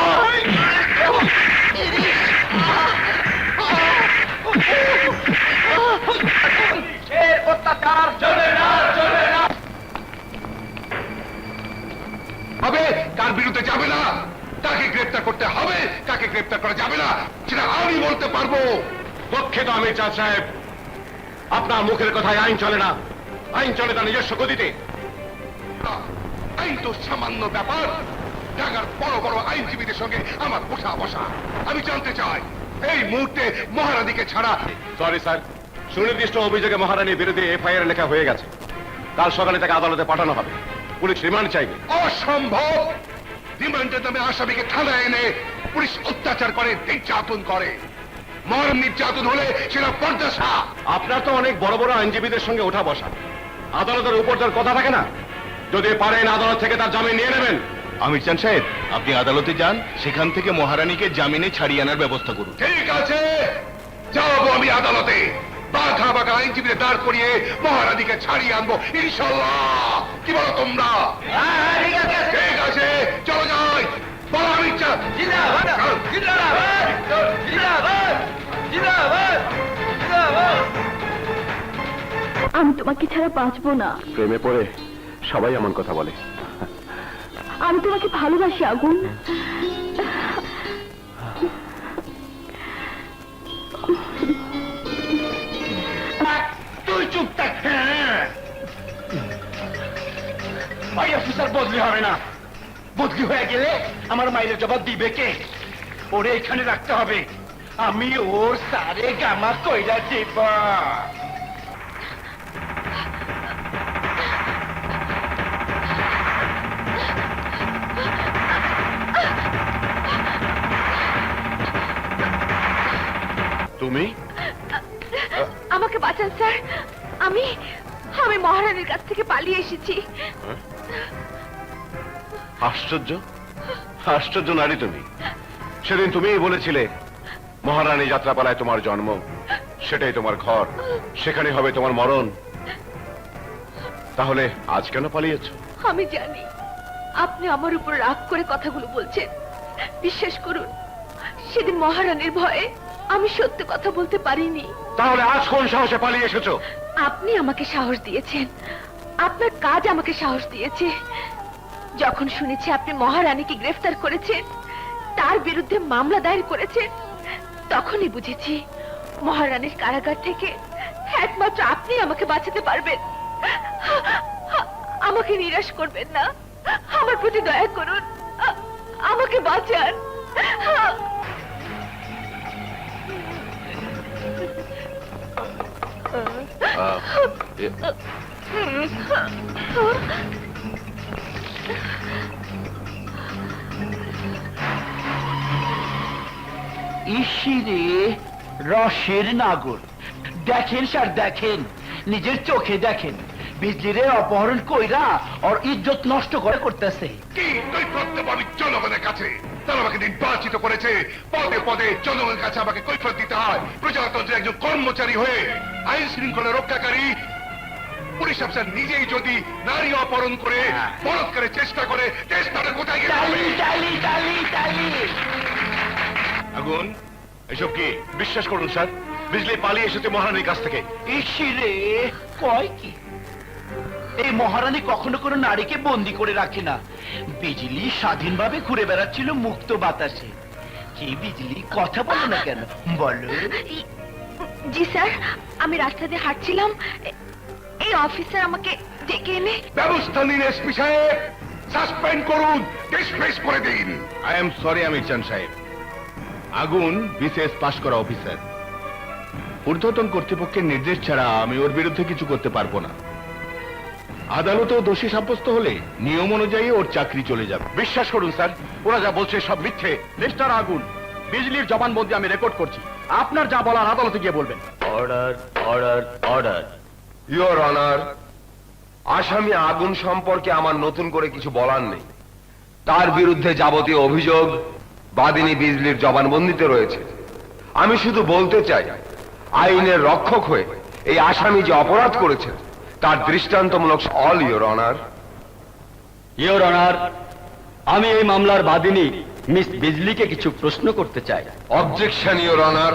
হবে কার বিরুদ্ধে যাবে না, কাকে গ্রেপ্তার করতে হবে, কাকে গ্রেপ্তার করা যাবে না, সেটা আমি বলতে পারবো। দুঃখিত আমির জাজ সাহেব, আপনার মুখের কথায় আইন চলে না। আইন চলে তার নিজস্ব গতিতে। আইন তো সামান্য ব্যাপার। ঢাকার বড় বড় আইনজীবীদের সঙ্গে আমার বসা বসা। আমি জানতে চাই এই মুহূর্তে মহারানীকে ছাড়া। সরি স্যার, সুনির্দিষ্ট অভিযোগে মহারানীর বিরুদ্ধে এফআইআর লেখা হয়ে গেছে। কাল সকালে তাকে আদালতে পাঠানো হবে। পুলিশ রিমান্ড চাইবে। অসম্ভব। রিমান্ডের নামে আসামিকে থানায় এনে পুলিশ অত্যাচার করে, নির্যাতন করে। মরণ নির্যাতন হলে সেটা পর্দাসা। আপনার তো অনেক বড় বড় আইনজীবীদের সঙ্গে ওঠা বসা, আদালতের উপর তার কথা থাকে না? যদি পারেন আদালত থেকে তার জামিন নিয়ে নেবেন। আমির চান সাহেব, আপনি আদালতে যান, সেখান থেকে মহারানীকে জামিনে ছাড়িয়ে আনার ব্যবস্থা করুন। ঠিক আছে, যাবো আমি আদালতে। বাঘা বাঘা আইনজীবীদের দাঁড় করিয়ে মহারানীকে ছাড়িয়ে আনবো ইনশাল্লাহ। কি বলো তোমরা? ঠিক আছে, চলো যাই। বলো আমির চান। আমি তোমাকে ছাড়া বাঁচবো না। প্রেমে পড়ে সবাই এমন কথা বলে। আমি তোমাকে ভালোবাসি আগুন। তুই চুপ থাক। ওই অফিসার বদলি হবে না। বদলি হয়ে গেলে আমার মাইনের জবাব দিবে কে? ওরে এখানে রাখতে হবে। আমি ওর সারে গামা কইরা দিব। তুমি? আমাকে বাঁচান স্যার, আমি আমি মহারানীর কাছ থেকে পালিয়ে এসেছি। আশ্চর্য, আশ্চর্য নারী তুমি। সেদিন তুমিই বলেছিলে মহারানী যাত্রাপালায় তোমার জন্ম, সেটাই তোমার ঘর, সেখানে হবে তোমার মরণ। তাহলে আজ কেন পালিয়েছ? আমি জানি আপনি আমার উপর রাগ করে কথাগুলো বলছেন। বিশ্বাস করুন, সেদিন মহারানীর ভয়ে আমি সত্য কথা বলতে পারিনি। তাহলে আজ কোন সাহসে পালিয়ে এসেছো? আপনি আমাকে সাহস দিয়েছেন, আপনার কাজ আমাকে সাহস দিয়েছে। যখন শুনেছি আপনি মহারানীকে গ্রেফতার করেছেন, তার বিরুদ্ধে মামলা দায়ের করেছেন, তখনই বুঝেছি মহারানীর কারাগার থেকে একমাত্র আপনি আমাকে বাঁচাতে পারবেন। আমাকে নিরাশ করবেন না, আমার প্রতি দয়া করুন, আমাকে বাঁচান। ইসিরে রসের নাগর। দেখেন স্যার, দেখেন, নিজের চোখে দেখেন। বিজলিরে অপহরণ কইরা ওর ইজ্জত নষ্ট করে করতেছে। কি তুই করতে পারবি জনগণের কাছে? তারা আমাকে নির্বাচিত করেছে, পদে পদে জনগণের কাছে আমাকে কৈফিয়ত দিতে হয়। প্রজাতন্ত্রের একজন কর্মচারী হয়ে আইন শৃঙ্খলা রক্ষাকারী পুলিশ অফিসার নিজেই যদি নারী অপহরণ করে বলৎকারের চেষ্টা করে, চেষ্টাটা কোথায় গেছে? আগুন, এসব কি? বিশ্বাস করুন স্যার, বিজলি পালিয়ে এসেছে মহারানীর কাছ থেকে। ইসিরে কয় কি? এই মহারানী কখনো কোনো নারীকে বন্দি করে রাখে না। বিজলি স্বাধীনভাবে ঘুরে বেড়াচ্ছিল মুক্ত বাতাসে। কি বিজলি, কথা বলো না কেন, বলো। জি স্যার, আমি রাস্তা দিয়ে হাঁটছিলাম, এই অফিসার আমাকে ডেকে এনে। ব্যবস্থা নিন এসপি সাহেব, সাসপেন্ড করুন, ডিসমিস করে দিন। আই এম সরি আমির চান সাহেব, আগুন বিসিএস পাশ করা অফিসার, ঊর্ধ্বতন কর্তৃপক্ষের নির্দেশ ছাড়া আমি ওর বিরুদ্ধে কিছু করতে পারবো না। আদালতেও দোষী সাব্যস্ত হলে নিয়ম অনুযায়ী ওর চাকরি চলে যাবে। বিশ্বাস করুন স্যার, ওরা যা বলছে সব মিথ্যে। মিস্টার আগুন, বিজলির জবানবন্দি আমি রেকর্ড করছি, আপনার যা বলার আদালতে গিয়ে বলবেন। Order order order. Your honour, আসামি আগুন সম্পর্কে আমার নতুন করে কিছু বলার নেই। তার বিরুদ্ধে যাবতীয় অভিযোগ বাদিনী বিজলির জবানবন্দিতে রয়েছে। আমি শুধু বলতে চাই, আইনের রক্ষক হয়ে এই আসামি যে অপরাধ করেছে তার দৃষ্টান্তমূলক। All your honour. Your honour, আমি এই মামলার বাদিনী মিস বিজলিকে কিছু প্রশ্ন করতে চাই। Objection your honour.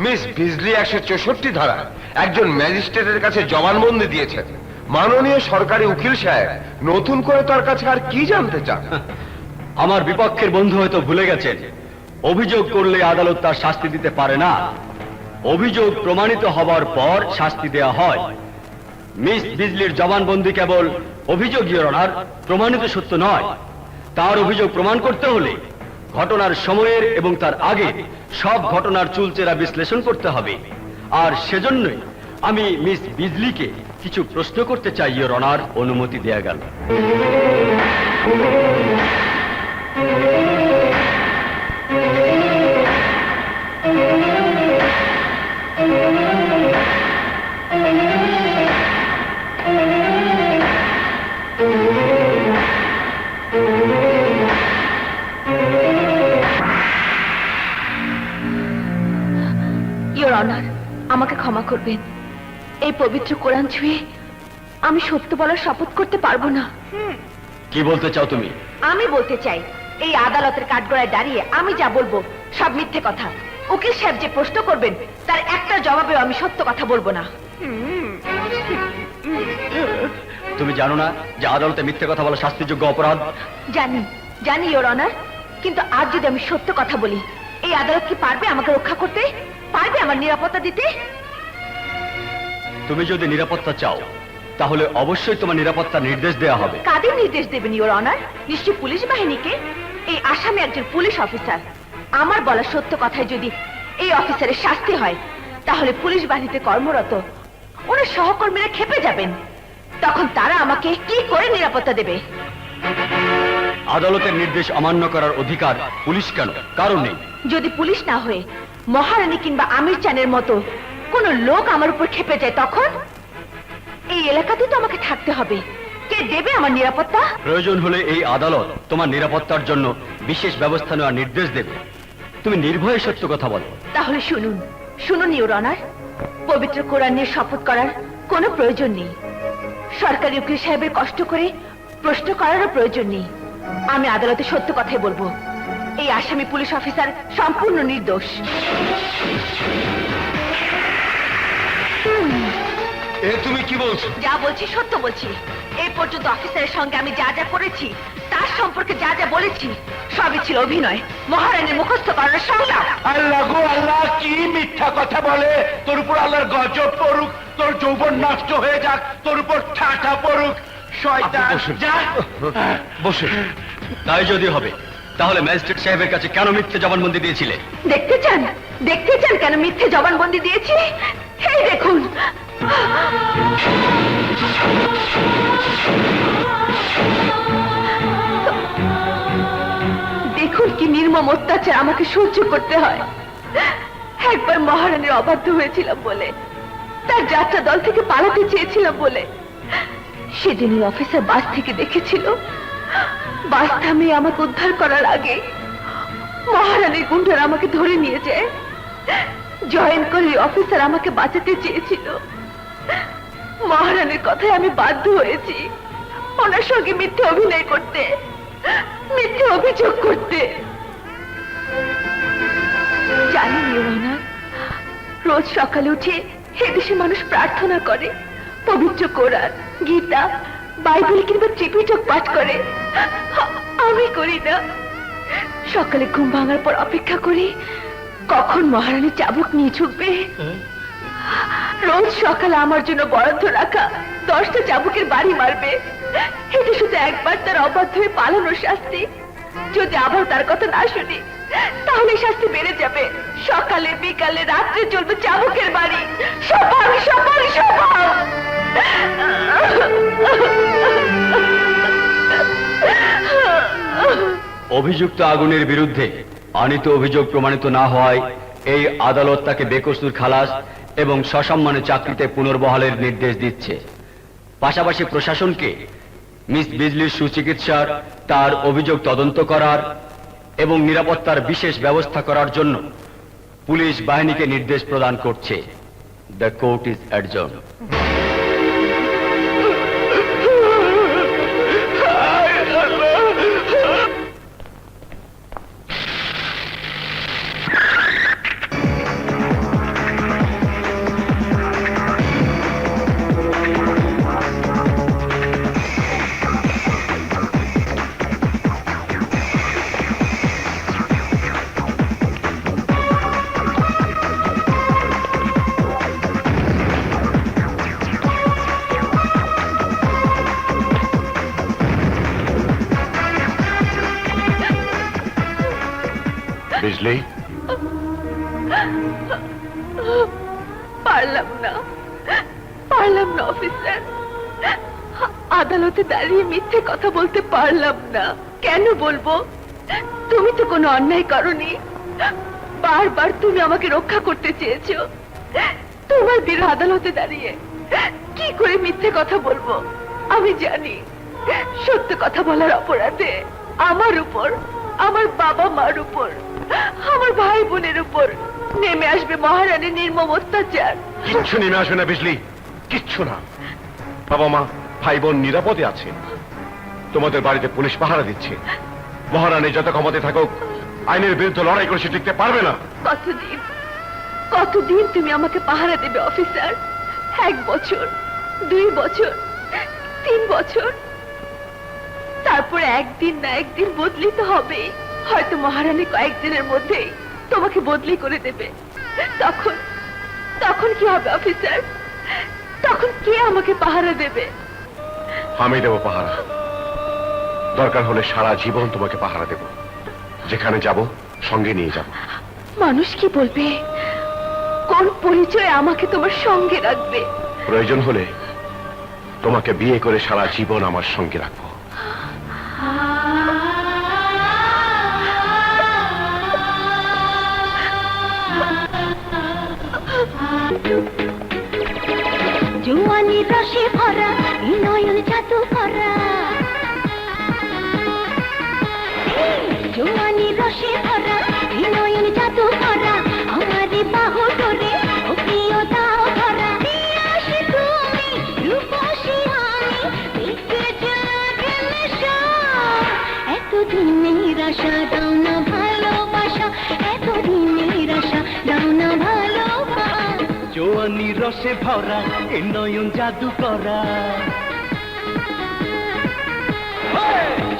মিস বিজলি 164 ধারা একজন ম্যাজিস্ট্রেটের কাছে জবানবন্দি দিয়েছেন। মাননীয় সরকারি উকিল সাহেব নতুন করে তার কাছে আর কি জানতে চান? আমার বিপক্ষের বন্ধু হয়তো ভুলে গেছেন, অভিযোগ করলে আদালত তার শাস্তি দিতে পারে না। অভিযোগ প্রমাণিত হবার পর শাস্তি দেয়া হয়। মিস বিজলির জবানবন্দি কেবল অভিযোগ, ইওর অনার, প্রমাণিত সত্য নয়। তার অভিযোগ প্রমাণ করতে হলে ঘটনার সময়ের এবং তার আগে সব ঘটনার চুলচেরা বিশ্লেষণ করতে হবে। আর সেজন্যই আমি মিস বিজলিকে কিছু প্রশ্ন করতে চাই, ইওর অনার। অনুমতি দেয়া গেল। ইওর অনার, আমাকে ক্ষমা করবেন। এই পবিত্র কোরআন ছুঁয়ে আমি সত্য বলার শপথ করতে পারবো না। কি বলতে চাও তুমি? আমি বলতে চাই, এই আদালতের কাঠগড়ায় দাঁড়িয়ে আমি যা বলবো সব মিথ্যে কথা। উকিল সাহেব যে প্রশ্ন করবেন তার একটা জবাবেও আমি সত্য কথা বলবো না। তুমি জানো না যে আদালতে মিথ্যে কথা বলা শাস্তিযোগ্য অপরাধ? জানি, জানি ইওর অনার, কিন্তু আজ যদি আমি সত্য কথা বলি, এই আদালত কি পারবে আমাকে রক্ষা করতে? পারবে আমার নিরাপত্তা দিতে? তুমি যদি নিরাপত্তা চাও তাহলে অবশ্যই তোমার নিরাপত্তা নির্দেশ দেওয়া হবে। কাদের নির্দেশ দেবেন ইওর অনার? নিশ্চয় পুলিশ বাহিনীকে। এই আসামি একজন পুলিশ অফিসার। আমার বলা সত্য কথায় যদি এই অফিসারের শাস্তি হয়, তাহলে পুলিশ বাহিনীতে কর্মরত ওনার সহকর্মীরা ক্ষেপে যাবেন। তখন তারা আমাকে কি করে নিরাপত্তা দেবে? আদালতের নির্দেশ অমান্য করার অধিকার পুলিশ কেন? কারণ নেই। যদি পুলিশ না হয়ে মহারানী কিংবা আমির চানের মতো কোন লোক আমার উপর ক্ষেপে যায়, তখন এই এলাকাতে তো আমাকে থাকতে হবে। কে দেবে আমার নিরাপত্তা? প্রয়োজন হলে এই আদালত তোমার নিরাপত্তার জন্য বিশেষ ব্যবস্থা নেওয়ার নির্দেশ দেবে। তুমি নির্ভয়ে সত্য কথা বলো। তাহলে শুনুন, শুনুন ইওর অনার, পবিত্র কোরআন নিয়ে শপথ করার কোনো প্রয়োজন নেই। সরকারি উকিল সাহেবের কষ্ট করে প্রশ্ন করারও প্রয়োজন নেই। আমি আদালতে সত্য কথাই বলবো। এই আসামি পুলিশ অফিসার সম্পূর্ণ নির্দোষ। এ তুমি কি বলছো? যা বলছি সত্য বলছি। এই পর্যন্ত অফিসারের সঙ্গে আমি যা যা করেছি, তার সম্পর্কে যা যা বলেছি, সবই ছিল অভিনয়, মহারানীর মুখস্থ করার সংলাপ। আল্লাহ গো আল্লাহ, কি মিথ্যা কথা বলে! তোর উপর আল্লাহর গজব পড়ুক, তোর যৌবন নষ্ট হয়ে যাক, তোর উপর ঠাঠা পড়ুক, শয়তান! যা বসে। তাই যদি হবে তাহলে ম্যাজিস্ট্রেট সাহেবের কাছে কেন মিথ্যে জবানবন্দি দিয়েছিলে? দেখতে চান? দেখতে চান কেন মিথ্যে জবানবন্দি দিয়েছি? এই দেখুন। দেখুন কি নির্মম অত্যাচার আমাকে সহ্য করতে হয়। একবার মহারানীর অবাধ্য হয়েছিলাম বলে, তার যাত্রা দল থেকে পালাতে চেয়েছিলাম বলে, সেদিন ওই অফিসার বাস থেকে দেখেছিল। বাস থামিয়ে আমাকে উদ্ধার করার আগে মহারানীর গুন্ডারা আমাকে ধরে নিয়ে যায়। জয়েন করে অফিসার আমাকে বাঁচাতে চেয়েছিল। মহারানীর কথায় আমি বাধ্য হয়েছি ওনার সঙ্গে মিথ্যে অভিনয় করতে, মিথ্যে অভিযোগ করতে। জানি ইওর অনার, রোজ সকালে উঠে এদেশে মানুষ প্রার্থনা করে, পবিত্র কোরআন, গীতা, বাইবেল কিংবা ত্রিপিটক পাঠ করে। আমি করি না। সকালে ঘুম ভাঙার পর অপেক্ষা করি কখন মহারানী চাবুক নিয়ে ছুটবে। রোজ সকালে আমার জন্য বরাদ্দ রাখা 10টা চাবুকের বাড়ি মারবে। এটা শুধু একবার তার অবাধ্য হয়ে পালানোর শাস্তি। যদি আবার তার কথা না শুনি তাহলে শাস্তি বেড়ে যাবে। সকালে বিকালে রাত্রে চলবে চাবুকের বাড়ি। সফল সফল সফল। অভিযুক্ত আগুনের বিরুদ্ধে আনিত অভিযোগ প্রমাণিত না হওয়ায় এই আদালত তাকে বেকসুর খালাস এবং সসম্মানে চাকরিতে পুনর্বহালের নির্দেশ দিচ্ছে। পাশাপাশি প্রশাসনকে মিস বিজলির সুচিকিৎসার, তার অভিযোগ তদন্ত করার এবং নিরাপত্তার বিশেষ ব্যবস্থা করার জন্য পুলিশ বাহিনীকে নির্দেশ প্রদান করছে। The court is adjourn. Bijli, পারলাম না অফিসার। আদালতে দাঁড়িয়ে মিথ্যে কথা বলতে পারলাম না। কেন বলবো? তুমি তো কোনো অন্যায় করনি। বারবার তুমি আমাকে রক্ষা করতে চেয়েছো। তোমার বিরুদ্ধে আদালতে দাঁড়িয়ে কি করে মিথ্যে কথা বলবো? আমি জানি সত্য কথা বলার অপরাধে আমার উপর, আমার বাবা মার উপর, আমার ভাই বোনের উপর নেমে আসবে মহারানীর নির্মম অত্যাচার। কিচ্ছু নেমে আসবে না বিজলি, কিচ্ছু না। বাবা মা ভাই বোন নিরাপদে আছে। তোমাদের বাড়িতে পুলিশ পাহারা দিচ্ছে। মহারানী যত ক্ষমতায় থাকুক আইনের বিরুদ্ধে লড়াই করে সে টিকতে পারবে না। কতদিন তুমি আমাকে পাহারা দেবে অফিসার? 1 বছর, 2 বছর, 3 বছর? তারপরে একদিন না একদিন বদলি তো হবে। হয়তো মহারানী কয়েকদিনের মধ্যেই তোমাকে বদলি করে দেবে। তখন কি হবে অফিসার? তখন কে আমাকে পাহারা দেবে? আমি দেব পাহারা। দরকার হলে সারা জীবন তোমাকে পাহারা দেব। যেখানে যাব সঙ্গে নিয়ে যাব। মানুষ কি বলবে? কোন পরিচয় আমাকে তোমার সঙ্গে রাখবে? প্রয়োজন হলে তোমাকে বিয়ে করে সারা জীবন আমার সঙ্গে রাখবো। জোয়ানির রসে ভরা এই নয়ন জাদু করা, জোয়ানির রসে ভরা এই নয়ন জাদু করা, আমারে বাহু ধরে ও প্রিয় দাও ধরা। আসে তুমি রূপসী আমি দেখে জাগে নেশা, এতদিনের আশা দাও না ভালোবাসা, এতদিনের আশা দাও না ভালোবাসা। জোয়ানি রসে ভরা এ নয়ন জাদু করা,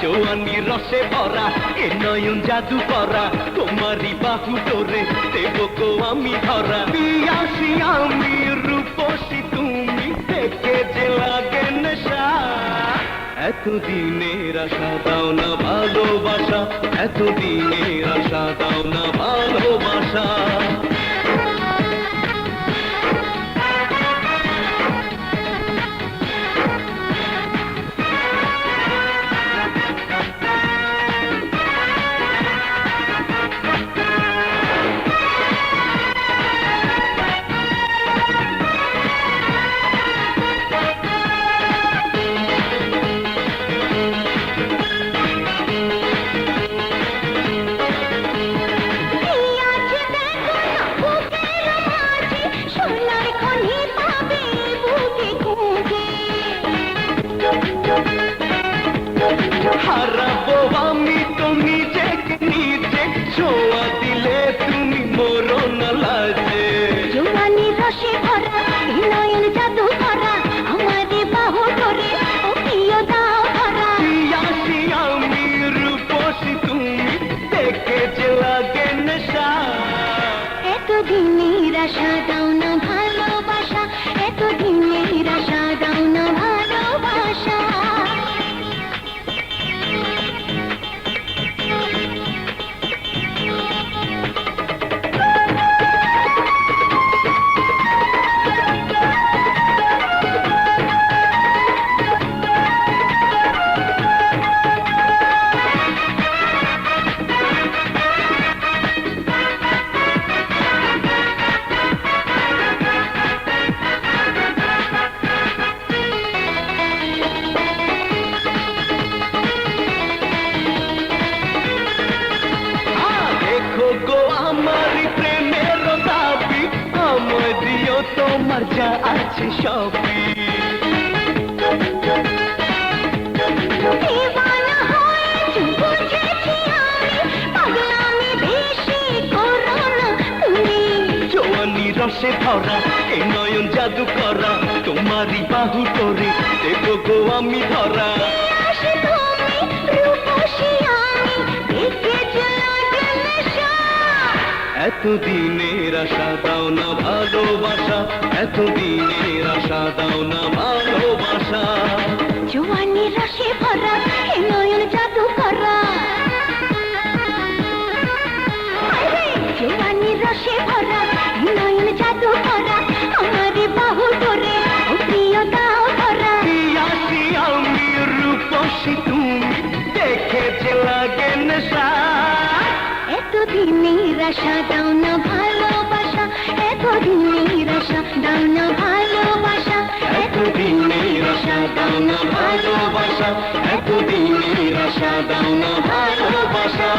জোয়ানি রসে ভরা এ নয়ন জাদু করা, তোমারই বাহু ধরে দেব গো আমি ধরা। পিয়াসি আমি রূপসী তুমি দেখে যে লাগে নেশা, এতদিনের আশা দাও না ভালোবাসা, এতদিনের আশা দাও না ভালোবাসা। আছে এতদিনের আশা দাও না ভালোবাসা, এতদিনের আশা দাও না ভালোবাসা। দেখো গো আমার প্রেমের দাবি, আমায় দিও তোমার যা আছে সবই। দিওয়ানা হয়েছি বুঝেছি আমি, পাগলামি বেশি করো না তুমি। জওয়ানি রসে ভরা এ নয়ন জাদু করা, তোমারই বাহু করে দেখো গো আমি ধরা। আসে তুমি রূপসী আমি, দেখেছি লাগে নেশা। এতদিনের আশা দাও না ভালোবাসা, এতদিনের আশা দাও না ভালোবাসা। জোয়ানি রসে ভরা এ নয়ন জাদু করা, জোয়ানি রসে ভরা এ নয়ন জাদু করা, আমার বাহু ধরে ও প্রিয় দাও ধরা। পিয়াসি আমি রূপসী তুমি, দেখেছে লাগে নেশা। এতদিনের আশা দাও না ভালোবাসা, এতদিনের আশা দাও না ভালোবাসা, এতদিনের আশা দাও না ভালোবাসা, এতদিনের আশা দাও না ভালোবাসা।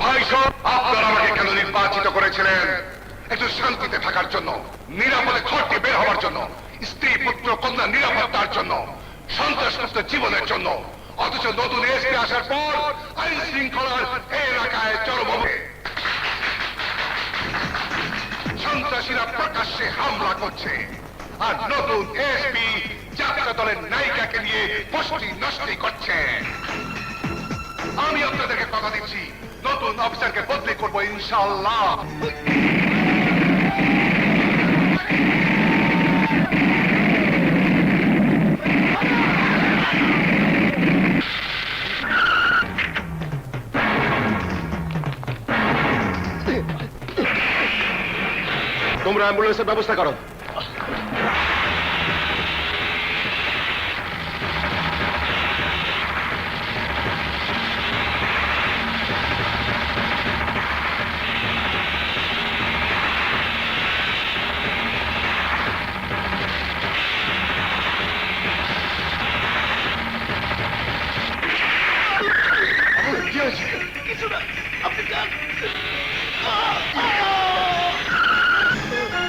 ভাই সব, আপনারা আমাকে কেন নির্বাচিত করেছিলেন? একটু শান্তিতে থাকার জন্য, নিরাপদে ঘর থেকে বের হওয়ার জন্য, স্ত্রী পুত্র কন্যা নিরাপত্তার জন্য, সন্ত্রাসমুক্ত জীবনের জন্য। অথচ নতুন এসপি আসার পর আইন শৃঙ্খলার এই এলাকায় চরম হবে। সন্ত্রাসীরা প্রকাশ্যে হামলা করছে, আর নতুন এসপি যাত্রা দলের নায়িকাকে নিয়ে বসতি নষ্টি করছে। আমি আপনাদেরকে কথা দিচ্ছি, নতুন অফিসারকে বদলি করবো ইনশাআল্লাহ। তোমরা অ্যাম্বুলেন্সের ব্যবস্থা করো।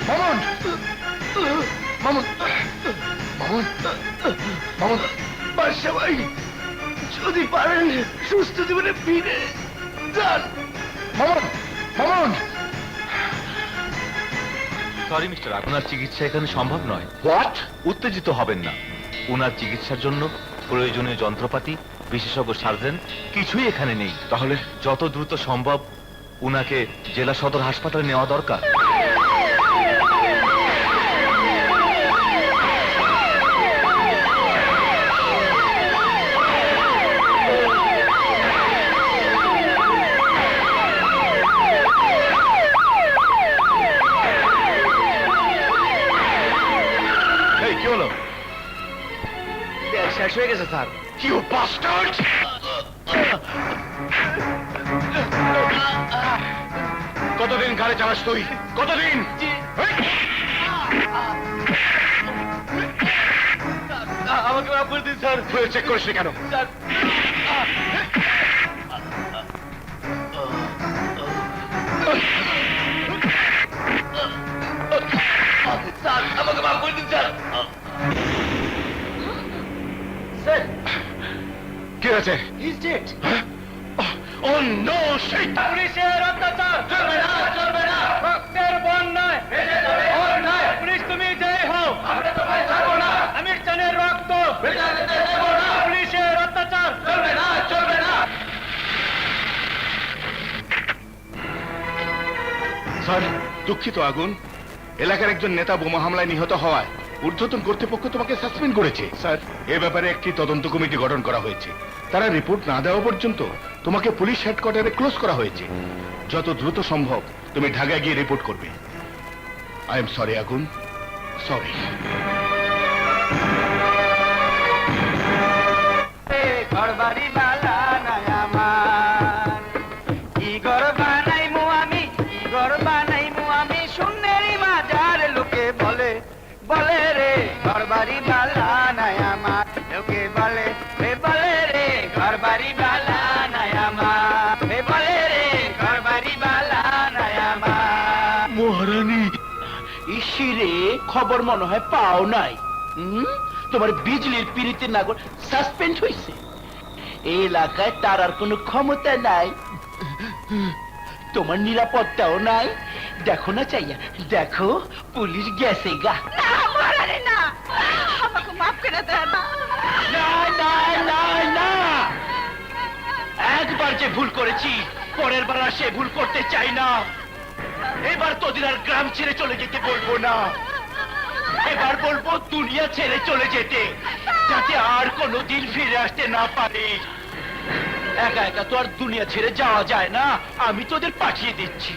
মামুন, মামুন, মামুন, মামুন, বাদশা ভাই, যদি পারেন সুস্থ জীবনে ফিরে যান। মামুন, মামুন। সরি মিস্টার, আপনার চিকিৎসা এখানে সম্ভব নয়। হোয়াট? উত্তেজিত হবেন না। ওনার চিকিৎসার জন্য প্রয়োজনীয় যন্ত্রপাতি, বিশেষজ্ঞ সার্জন কিছুই এখানে নেই। তাহলে যত দ্রুত সম্ভব উনাকে জেলা সদর হাসপাতালে নেওয়া দরকার। এই কি হলো? শেষ হয়ে গেছে স্যার। You bastard! কতদিন গাড়ি চালাস তুই? কতদিন? আমাকে মাফ করে দিন স্যার। তুই চেক করিস কেন? স্যার, স্যার আমাকে মাফ করে দিন স্যার। স্যার, কি হয়েছে? he's dead. Oh no, shit! পুলিশের অত্যাচার চলবে না, চলবে না। রক্তের বন্যায় ভেসে যাবে অন্যায়। পুলিশ তুমি জয় হও, আমরা তোমায় ছাড়বো না। আমিরজানের রক্ত ভেসে যেতে দেব না। পুলিশের অত্যাচার চলবে না, চলবে না। স্যার দুঃখিত আগুন, এলাকার একজন নেতা বোমা হামলায় নিহত হওয়ায় ঊর্ধ্বতন কর্তৃপক্ষ তোমাকে সাসপেন্ড করেছে। স্যার, এ ব্যাপারে একটি তদন্ত কমিটি গঠন করা হয়েছে। তারা রিপোর্ট না দেওয়া পর্যন্ত তোমাকে পুলিশ হেডকোয়ার্টারে ক্লোজ করা হয়েছে। যত দ্রুত সম্ভব তুমি ঢাকায় গিয়ে রিপোর্ট করবে। আই এম সরি আগুন, সরি। ঘর বাড়ি বালা নাই আমার, কি ঘর বানাইমু আমি, কি ঘর বানাইমু আমি, শূন্যেরই মাজার লোকে বলে, বলে রে ঘর বাড়ি বালা নাই আমার, লোকে বলে রে ঘর বাড়ি বালা নাই আমার, বলে রে ঘর বাড়ি বালা নাই আমার। মহারানী, ইসিরে খবর মনে হয় পাও নাই। তোমার বিজলির পিড়িতে নাগর সাসপেন্ড হয়েছে। এই এলাকায় তার আর কোনো ক্ষমতা নাই, তোমার নিরাপত্তাও নাই। দেখো না চাইয়া, দেখো পুলিশ গেছে গা। না মহারানী না, আমাকে মাফ করে দেয় না। না না না না, একবার যে ভুল করেছি পরের বার আর সে ভুল করতে চাই না। এবার তোদের আর গ্রাম ছেড়ে চলে যেতে বলবো না, এবার বলবো দুনিয়া ছেড়ে চলে যেতে, যাতে আর কোনোদিন ফিরে আসতে না পারে। একা একা তো আর দুনিয়া ছেড়ে যাওয়া যায় না, আমি তোদের পাঠিয়ে দিচ্ছি।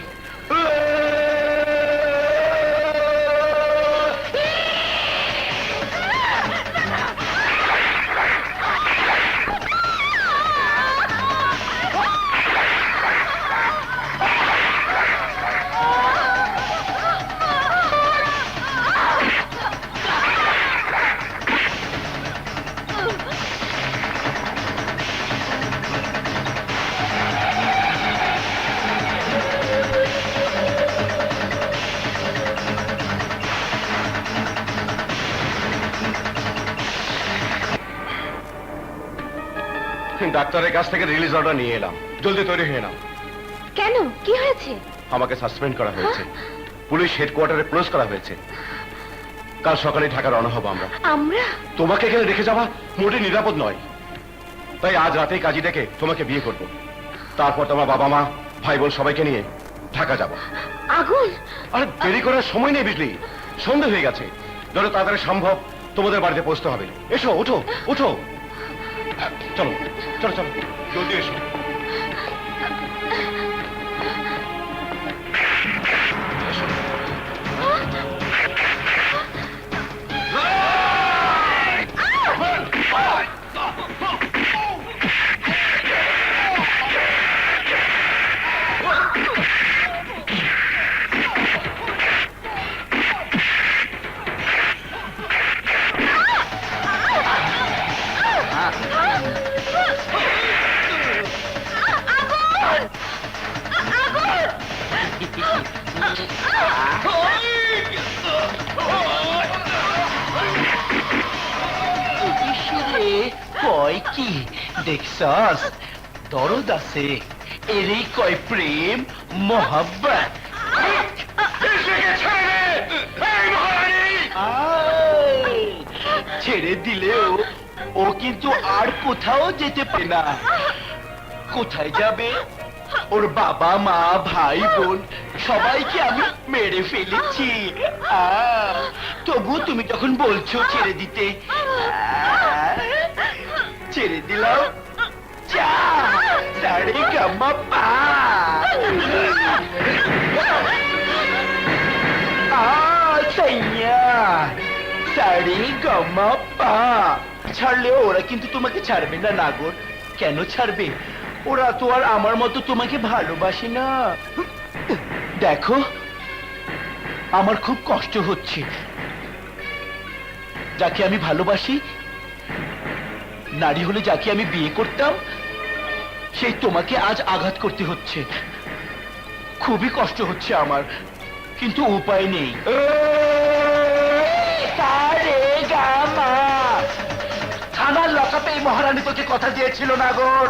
ডাক্তারের কাছ থেকে রিলিজ অর্ডার নিয়ে এলাম, জলদি তৈরি হয়ে নাও। কেন, কি হয়েছে? আমাকে সাসপেন্ড করা হয়েছে, পুলিশ হেডকোয়ার্টারে ক্লোজ করা হয়েছে। কাল সকালে ঢাকা রওনা হবো আমরা। আমরা? তোমাকে এখানে রেখে যাওয়া মোটে নিরাপদ নয়, তাই আজ রাতেই কাজী ডেকে তোমাকে বিয়ে করব। তারপর তোমার বাবা মা ভাই বোন সবাইকে নিয়ে ঢাকা যাব। আগুন! আরে দেরি করার সময় নেই বিজলি, সন্ধে হয়ে গেছে। যত তাড়াতাড়ি সম্ভব তোমাদের বাড়িতে পৌঁছতে হবে। এসো, ওঠো ওঠো, চলো চলো চলো, জলদি এসো। কয় কি দেখছস, দরদ আছে, এরই কয় প্রেম মোহাব্বত। ছেড়ে দিলেও ও কিন্তু আর কোথাও যেতে পারে না। কোথায় যাবে? ওর বাবা মা ভাই বোন সবাইকে আমি মেরে ফেলেছি। তবু তুমি তখন বলছো ছেড়ে দিতে, ছেড়ে দিলাম। চা সাড়ে গামা পা সাড়ে গামা পা। ছাড়লেও ওরা কিন্তু তোমাকে ছাড়বে না নাগর। কেন ছাড়বে? ওরা তো আর আমার মতো তোমাকে ভালোবাসে না। দেখো, আমার খুব কষ্ট হচ্ছে। যাকে আমি ভালোবাসি, নারী হলে যাকে আমি বিয়ে করতাম, সেই তোমাকে আজ আঘাত করতে হচ্ছে। খুবই কষ্ট হচ্ছে আমার, কিন্তু উপায় নেই। থানার লকআপে এই মহারানী তোকে কথা দিয়েছিল নাগর।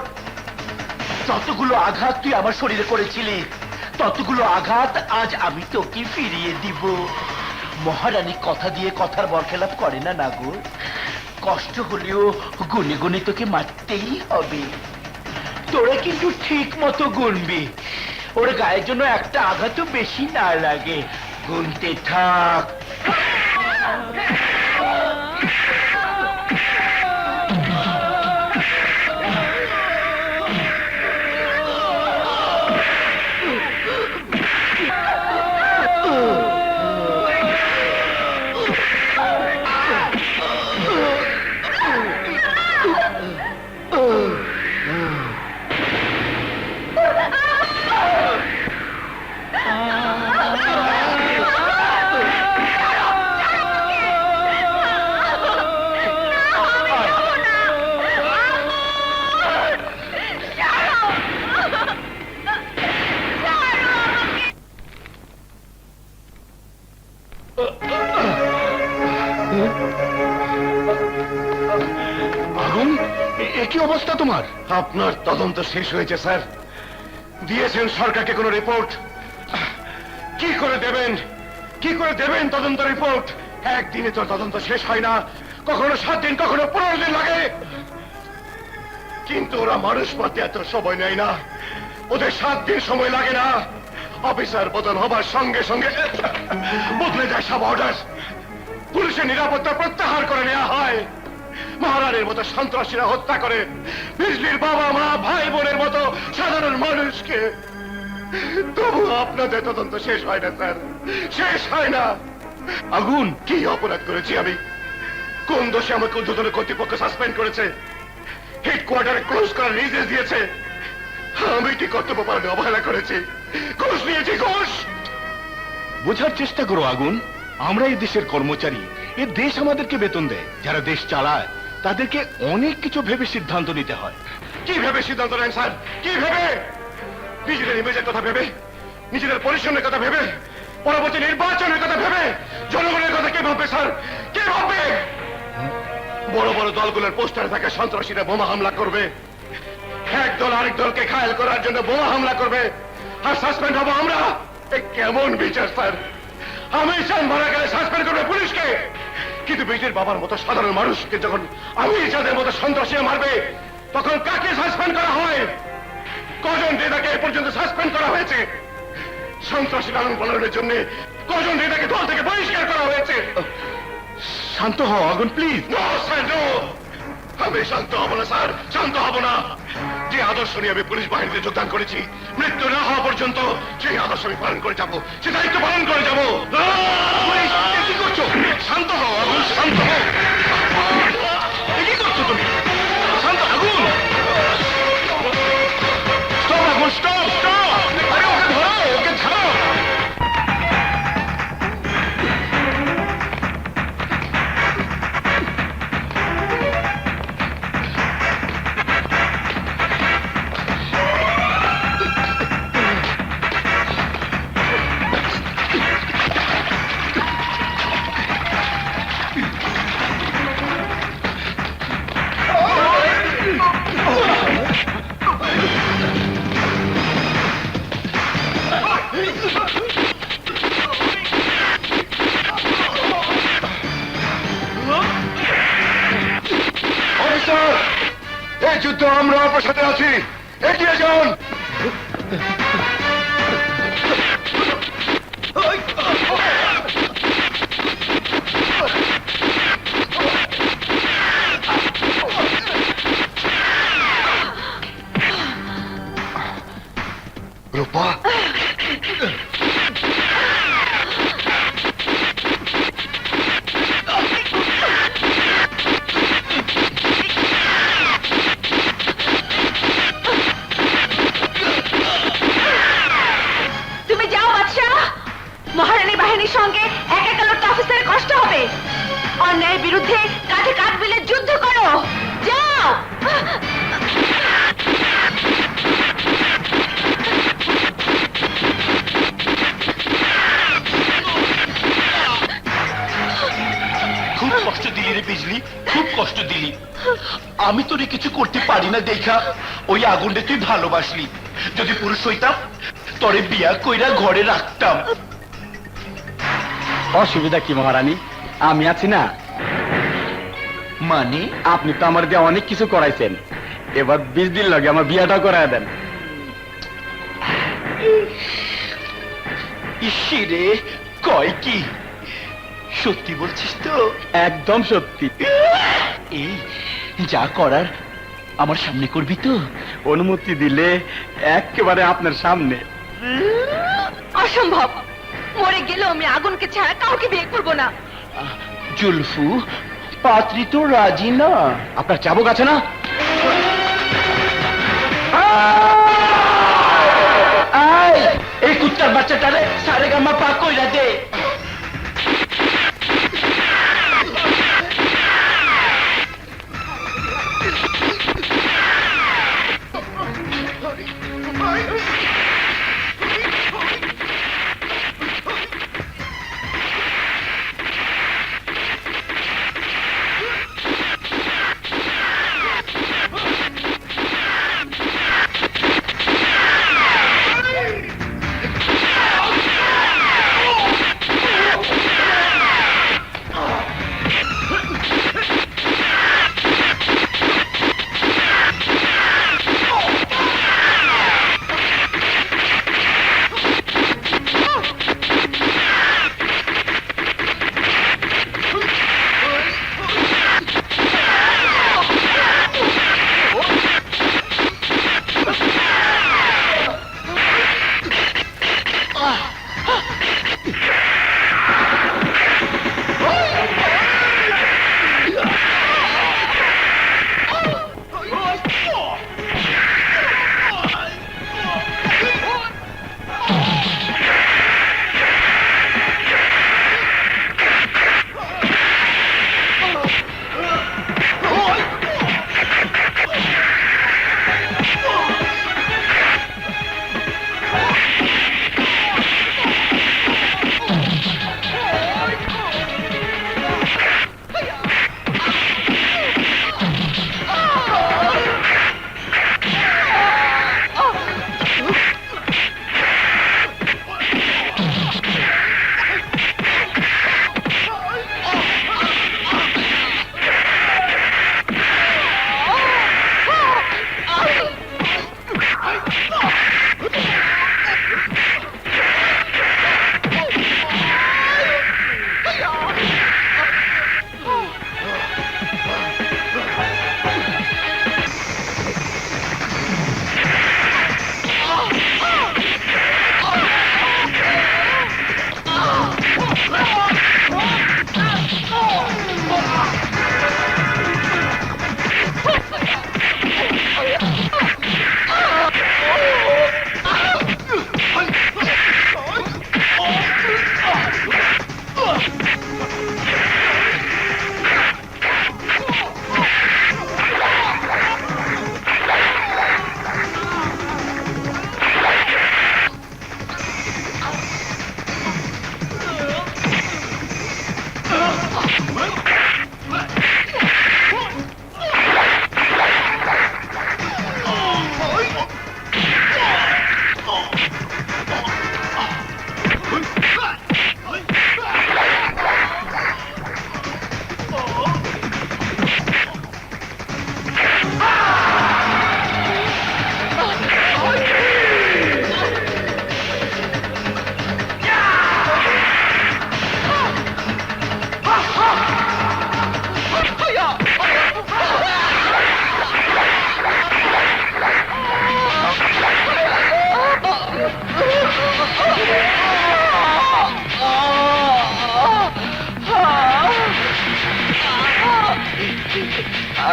যতগুলো আঘাত তুই আমার শরীরে করেছিলি, ততগুলো আঘাত আজ আমি তোকে ফিরিয়ে দিব। মহারানী কথা দিয়ে কথার বরখেলাপ করে না নাগর। কষ্ট হলেও গুনে গুনে তোকে মারতেই হবে। তোরা কিন্তু ঠিক মতো গুনবি, ওর গায়ের জন্য একটা আঘাতও বেশি না লাগে। গুনতে থাক। আগুন, কি অবস্থা তোমার? আপনার তদন্ত শেষ হয়েছে স্যার। দিয়েছেন সরকারকে কোনো রিপোর্ট? কি করে দেবেন তদন্ত রিপোর্ট? একদিনে তো তদন্ত শেষ হয় না, কখনো 7 দিন, কখনো 15 দিন লাগে। কিন্তু ওরা মানুষ মারতে এত সময় নেয় না, ওদের 7 দিন সময় লাগে না। অফিসার বদল হবার সঙ্গে সঙ্গে বদলে যায় সব অর্ডার। পুলিশের নিরাপত্তা প্রত্যাহার করে নেওয়া হয়। মহারানীর মতো সন্ত্রাসীরা হত্যা করে বিজলির বাবা মা ভাই বোনের মতো সাধারণ মানুষকে। তবু আপনাদের তদন্ত শেষ হয় না স্যার, শেষ হয় না। আগুন, কি অপরাধ করেছি আমি? কোন দোষে আমাকে ঊর্ধ্বতন কর্তৃপক্ষ সাসপেন্ড করেছে, হেডকোয়ার্টারে ক্লোজ করার নির্দেশ দিয়েছে? আমি কি কর্তব্য পালনে অবহেলা করেছি? ঘুষ নিয়েছি, ঘুষ। বোঝার চেষ্টা করো আগুন, আমরা এই দেশের কর্মচারী, এ দেশ আমাদেরকে বেতন দেয়। যারা দেশ চালায় তাদেরকে অনেক কিছু ভেবে সিদ্ধান্ত নিতে হয়। কি ভেবে সিদ্ধান্ত নেন স্যার? কি ভেবে? নিজেদের ইমেজের কথা ভেবে, নিজেদের পরিশ্রমের কথা ভেবে, পরবর্তী নির্বাচনের কথা ভেবে? জনগণের কথা কে ভাববে স্যার? কে ভাববে? বড় বড় দলগুলোর পোস্টারে থাকা সন্ত্রাসীরা বোমা হামলা করবে, এক দল আরেক দলকে ঘায়েল করার জন্য বোমা হামলা করবে, আর সাসপেন্ড হবো আমরা? এ কেমন বিচার স্যার? আমি চান মারা গেলে সাসপেন্ড করবে পুলিশকে, কিন্তু বিজের বাবার মতো সাধারণ মানুষকে যখন আমি যাদের মতো সন্ত্রাসীরা মারবে, তখন কাকে সাসপেন্ড করা হয়? কজন নেতাকে এ পর্যন্ত সাসপেন্ড করা হয়েছে? সন্ত্রাসী লালন পালনের জন্য কজন নেতাকে দল থেকে বহিষ্কার করা হয়েছে? শান্ত হও আগুন, প্লিজ। No sir, no. আমি শান্ত হব না স্যার, শান্ত হব না। যে আদর্শ নিয়ে আমি পুলিশ বাহিনীতে যোগদান করেছি, মৃত্যু না হওয়া পর্যন্ত সেই আদর্শ আমি পালন করে যাব, সে দায়িত্ব পালন করে যাব। কি করছো? শান্ত হও আগুন, শান্ত হও। কি করছো তুমি? শান্ত আগুন, স্টপ আগুন, স্টপ স্টপ। আরে ওকে ধরো, ওকে ছাড়ো। অফিসার, এই যুদ্ধ আমরা আপনার সাথে আছি, এগিয়ে যান। রূপা, তুমি যাও বাদশাহ, মহারানী বাহিনীর সঙ্গে একা একা লড়তে অফিসারের কষ্ট হবে। অন্যায়ের বিরুদ্ধে কাঁধে কাঁধ মিলে যুদ্ধ করো, যাও। খুব কষ্ট দিলি রে বিজলি, খুব কষ্ট দিলি। আমি তোরে কিছু করতে পারি না দেখা ওই আগুনটা তুই ভালোবাসলি। যদি পুরুষ হইতাম তোরে বিয়া কইরা ঘরে রাখতাম। অসুবিধা কি মহারানী, আমি আছি না। মানে আপনি তো আমার দিয়ে অনেক কিছু করাইছেন, এবার 20 দিন লাগে আমার বিয়াটা করায় দেন। ইসিরে কয় কি সত্যি বলছিস তো? একদম সত্যি। এই যা করার আমার সামনে করবি তো? অনুমতি দিলে একেবারে আপনার সামনে। অসম্ভব, মরে গেলেও আমি আগুনকে ছাড়া কাউকে বিয়ে করবো না। জুলফু, পাত্রী তো রাজি না। আপনার চাবুক আছে না? এই কুত্তার বাচ্চাটারে সারে গামা পা কইরা দে।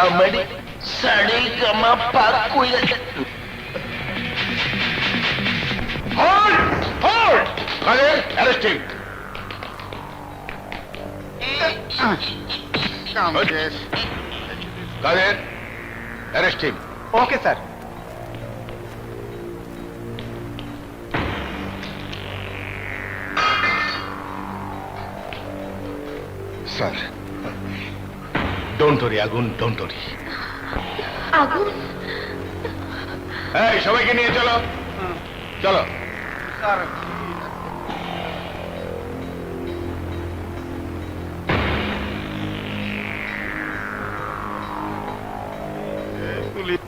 আমারে সারে গামা পা কইরা দে। অ্যারেস্টিং। কাদের arresting. Okay sir. Sir, don't worry আগুন, ডোন্ট ওরি। আগুন? এই সবাইকে নিয়ে চলো, চলো।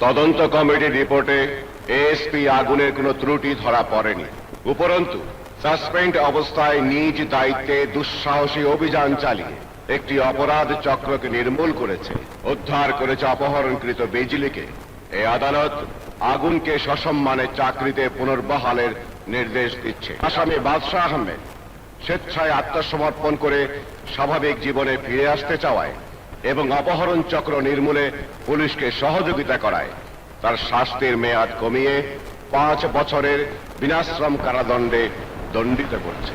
তদন্ত কমিটির রিপোর্টে এএসপি আগুনের কোনো ত্রুটি ধরা পড়েনি। উপরন্তু সাসপেন্ড অবস্থায় নিজ দায়িত্বে দুঃসাহসী অভিযান চালিয়ে একটি অপরাধ চক্রকে নির্মূল করেছে, উদ্ধার করেছে অপহরণকৃত বিজলিকে। এই আদালত আগুনকে সসম্মানে চাকরিতে পুনর্বহালের নির্দেশ দিচ্ছে। আসামি বাদশাহ আহমেদ স্বেচ্ছায় আত্মসমর্পণ করে স্বাভাবিক জীবনে ফিরে আসতে চাওয়ায় এবং অপহরণ চক্র নির্মূলে পুলিশকে সহযোগিতা করায় তার শাস্তির মেয়াদ কমিয়ে 5 বছরের বিনাশ্রম কারাদণ্ডে দণ্ডিত করছে।